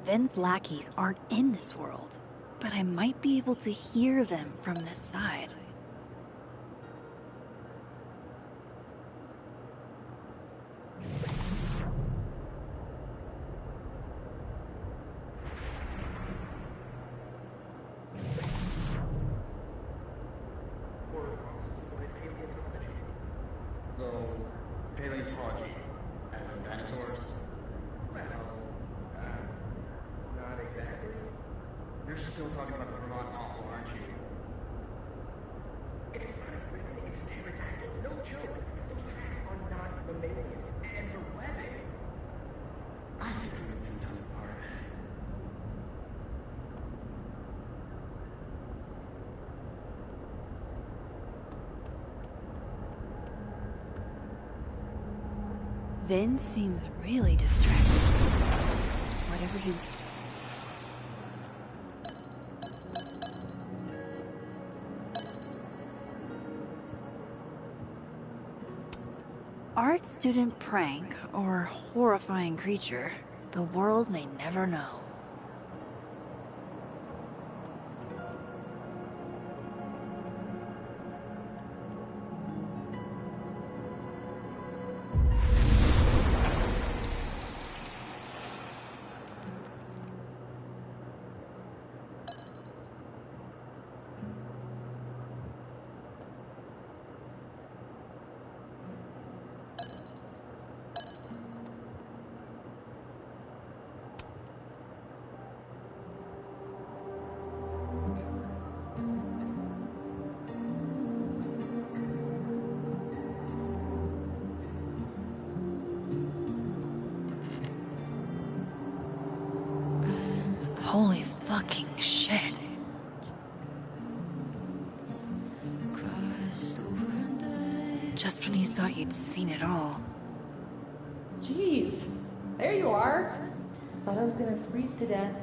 Vin's lackeys aren't in this world, but I might be able to hear them from this side.
So, paleontology, as in dinosaurs? Well, not exactly. You're still talking about the Vermont offal, aren't you? It's unwritten, it's pterodactyl, no joke. Those tracks are not mammalian, and the webbing. I think the roots and tongue apart.
Vin seems really distracted. Whatever he... Art student prank or horrifying creature, the world may never know. Holy fucking shit. Just when you thought you'd seen it all.
Jeez, there you are. Thought I was gonna freeze to death.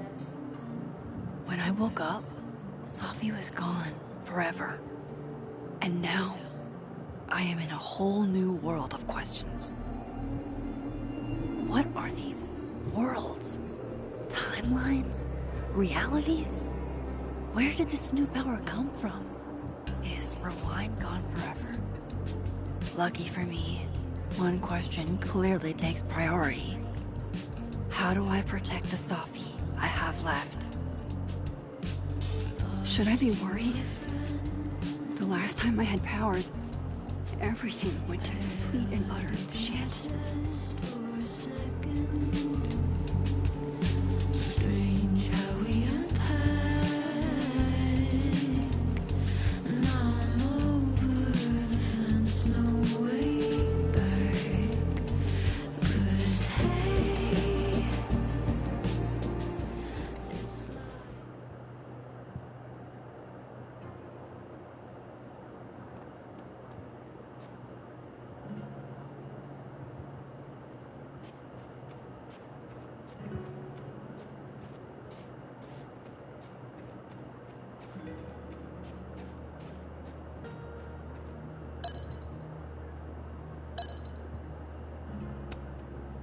When I woke up, Safi was gone forever. And now, I am in a whole new world of questions. What are these worlds? Timelines? Realities? Where did this new power come from? Is Rewind gone forever? Lucky for me, one question clearly takes priority. How do I protect the Safi I have left? Should I be worried? The last time I had powers, everything went to complete and utter shit.
Strange how we unpack. Now I'm over the fence, no way back. 'Cause hey,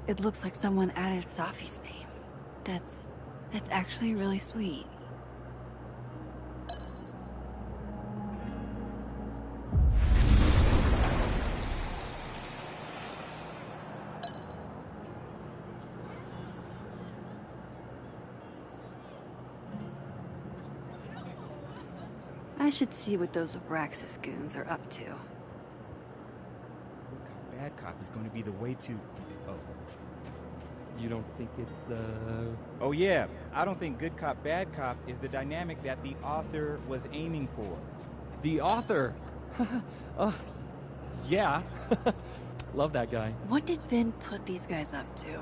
It looks like someone added Safi's name. That's actually really sweet. I should see what those Abraxas goons are up to.
Bad cop is going to be the way to... Oh.
You don't think it's the...
Oh yeah, I don't think good cop, bad cop is the dynamic that the author was aiming for.
The author? Yeah. Love that guy.
What did Vin put these guys up to?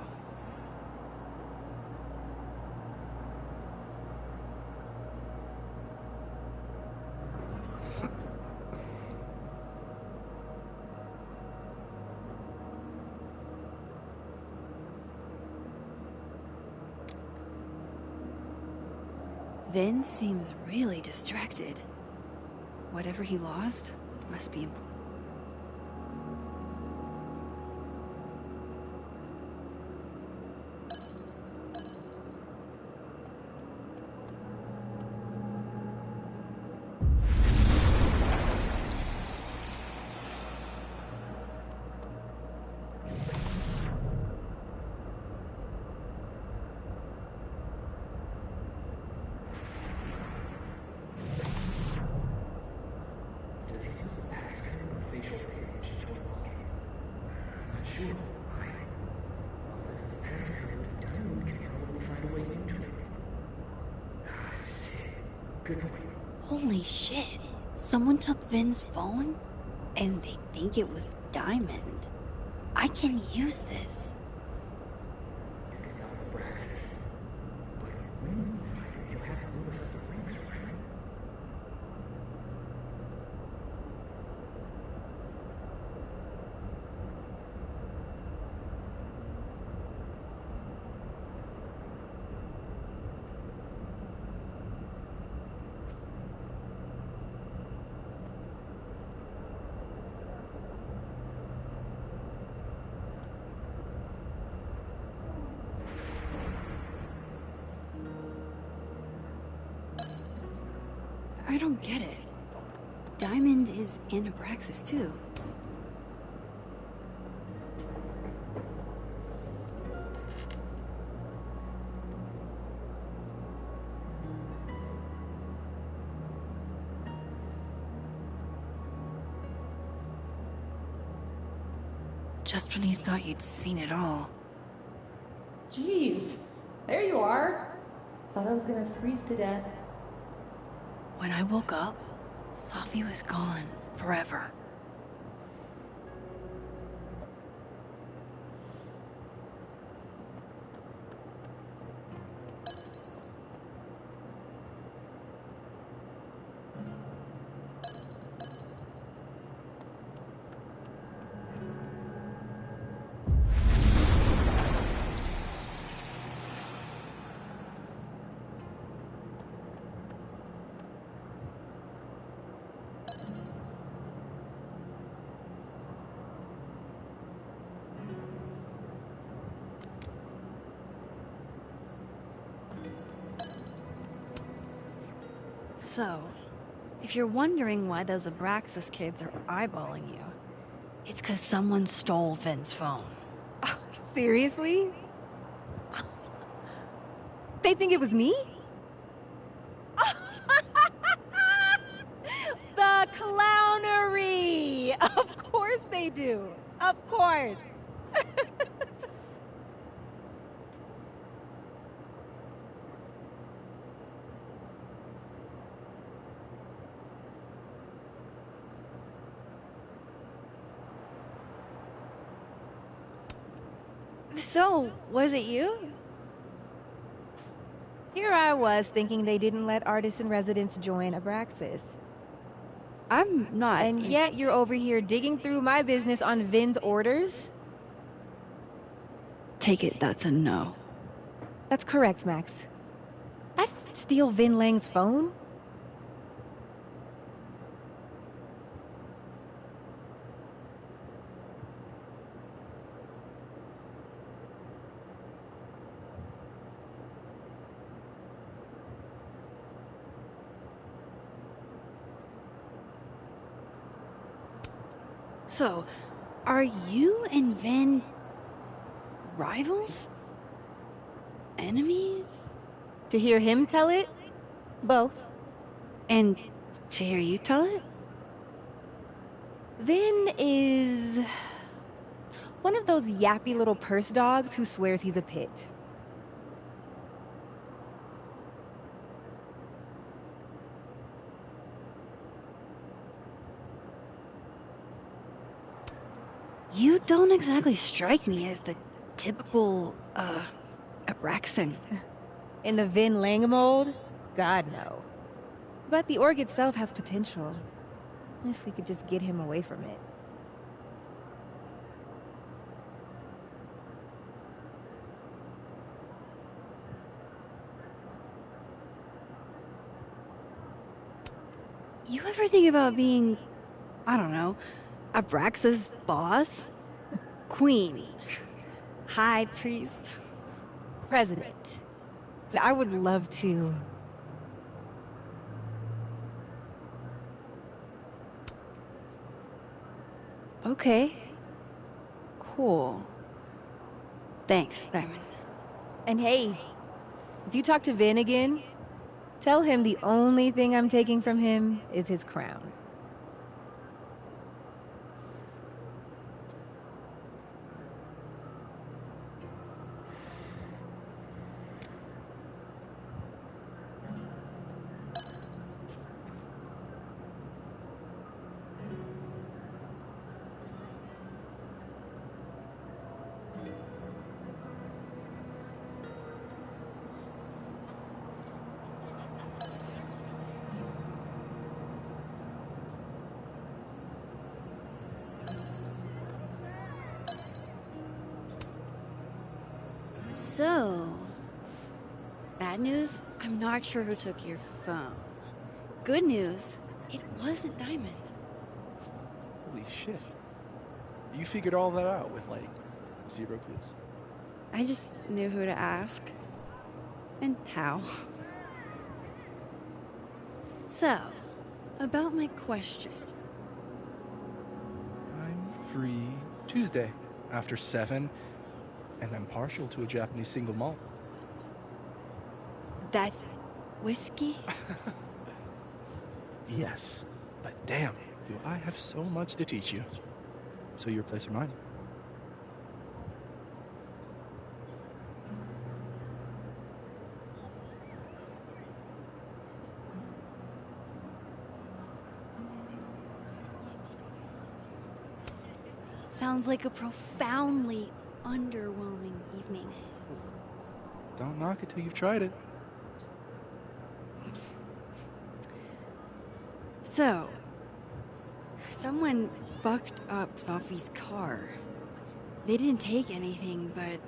Vin seems really distracted. Whatever he lost must be important.
Sure, why? Well, if it's a passcode, Diamond can probably find a way into it. Ah, shit. Good point.
Holy shit. Someone took Vin's phone? And they think it was Diamond. I can use this.
It is out of Braxis. But when you find it, you'll have to move us up the ranks, right?
I don't get it. Diamond is in Abraxas too. Just when you thought you'd seen it all.
Jeez, there you are. Thought I was gonna freeze to death.
When I woke up, Safi was gone forever. So, if you're wondering why those Abraxas kids are eyeballing you, it's because someone stole Vin's phone.
Seriously? They think it was me? The clownery! Of course they do. Of course.
So, was it you?
Here I was thinking they didn't let artists in residence join Abraxas.
I'm not.
And yet you're over here digging through my business on Vin's orders?
Take it that's a no.
That's correct, Max. I'd steal Vin Lang's phone?
So, are you and Vin rivals? Enemies?
To hear him tell it? Both.
And to hear you tell it?
Vin is one of those yappy little purse dogs who swears he's a pit.
You don't exactly strike me as the typical, Abraxan.
In the Vin Lang mold? God, no. But the org itself has potential. If we could just get him away from it.
You ever think about being, I don't know, Abraxas' boss? Queen. High priest.
President. I would love to.
Okay. Cool. Thanks, Diamond.
And hey, if you talk to Vin again, tell him the only thing I'm taking from him is his crown.
So, bad news? I'm not sure who took your phone. Good news, it wasn't Diamond.
Holy shit. You figured all that out with, like, 0 clues.
I just knew who to ask. And how. So, about my question.
I'm free Tuesday after 7, and I'm partial to a Japanese single malt.
That's whiskey?
Yes, but damn, do I have so much to teach you. So your place or mine?
Sounds like a profoundly underwhelming evening.
Don't knock it till you've tried it.
So, someone fucked up Sophie's car. They didn't take anything, but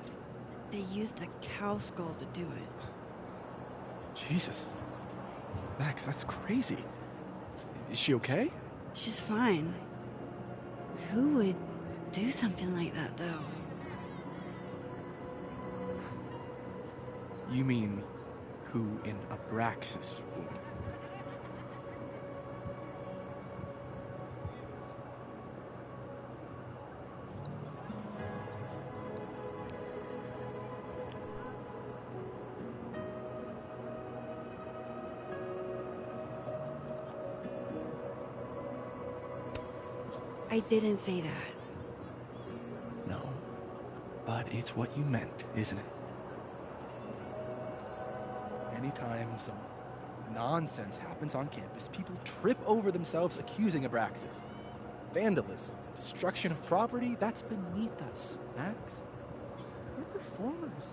they used a cow skull to do it.
Jesus. Max, that's crazy. Is she okay?
She's fine. Who would do something like that, though?
You mean who in Abraxas would?
I didn't say that.
No, but it's what you meant, isn't it? Anytime some nonsense happens on campus, people trip over themselves accusing Abraxas. Vandalism, destruction of property, that's beneath us, Max. We're performers.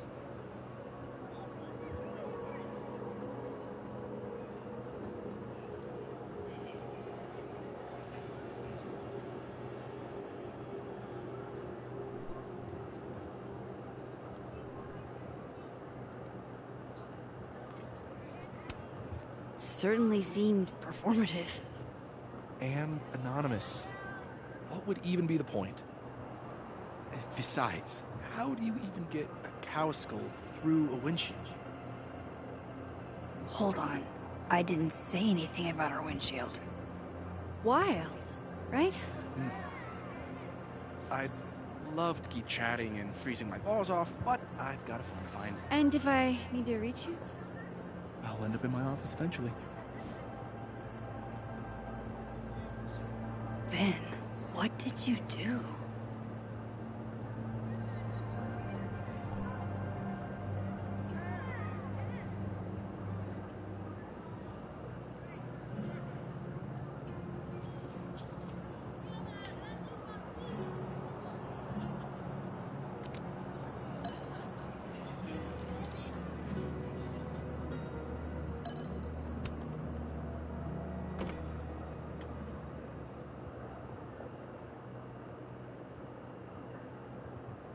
Certainly seemed performative.
And anonymous. What would even be the point? And besides, how do you even get a cow skull through a windshield?
Hold on. I didn't say anything about our windshield.
Wild, right?
I'd love to keep chatting and freezing my balls off, but I've got a phone to find.
And if I need to reach you?
I'll end up in my office eventually.
Ben, what did you do?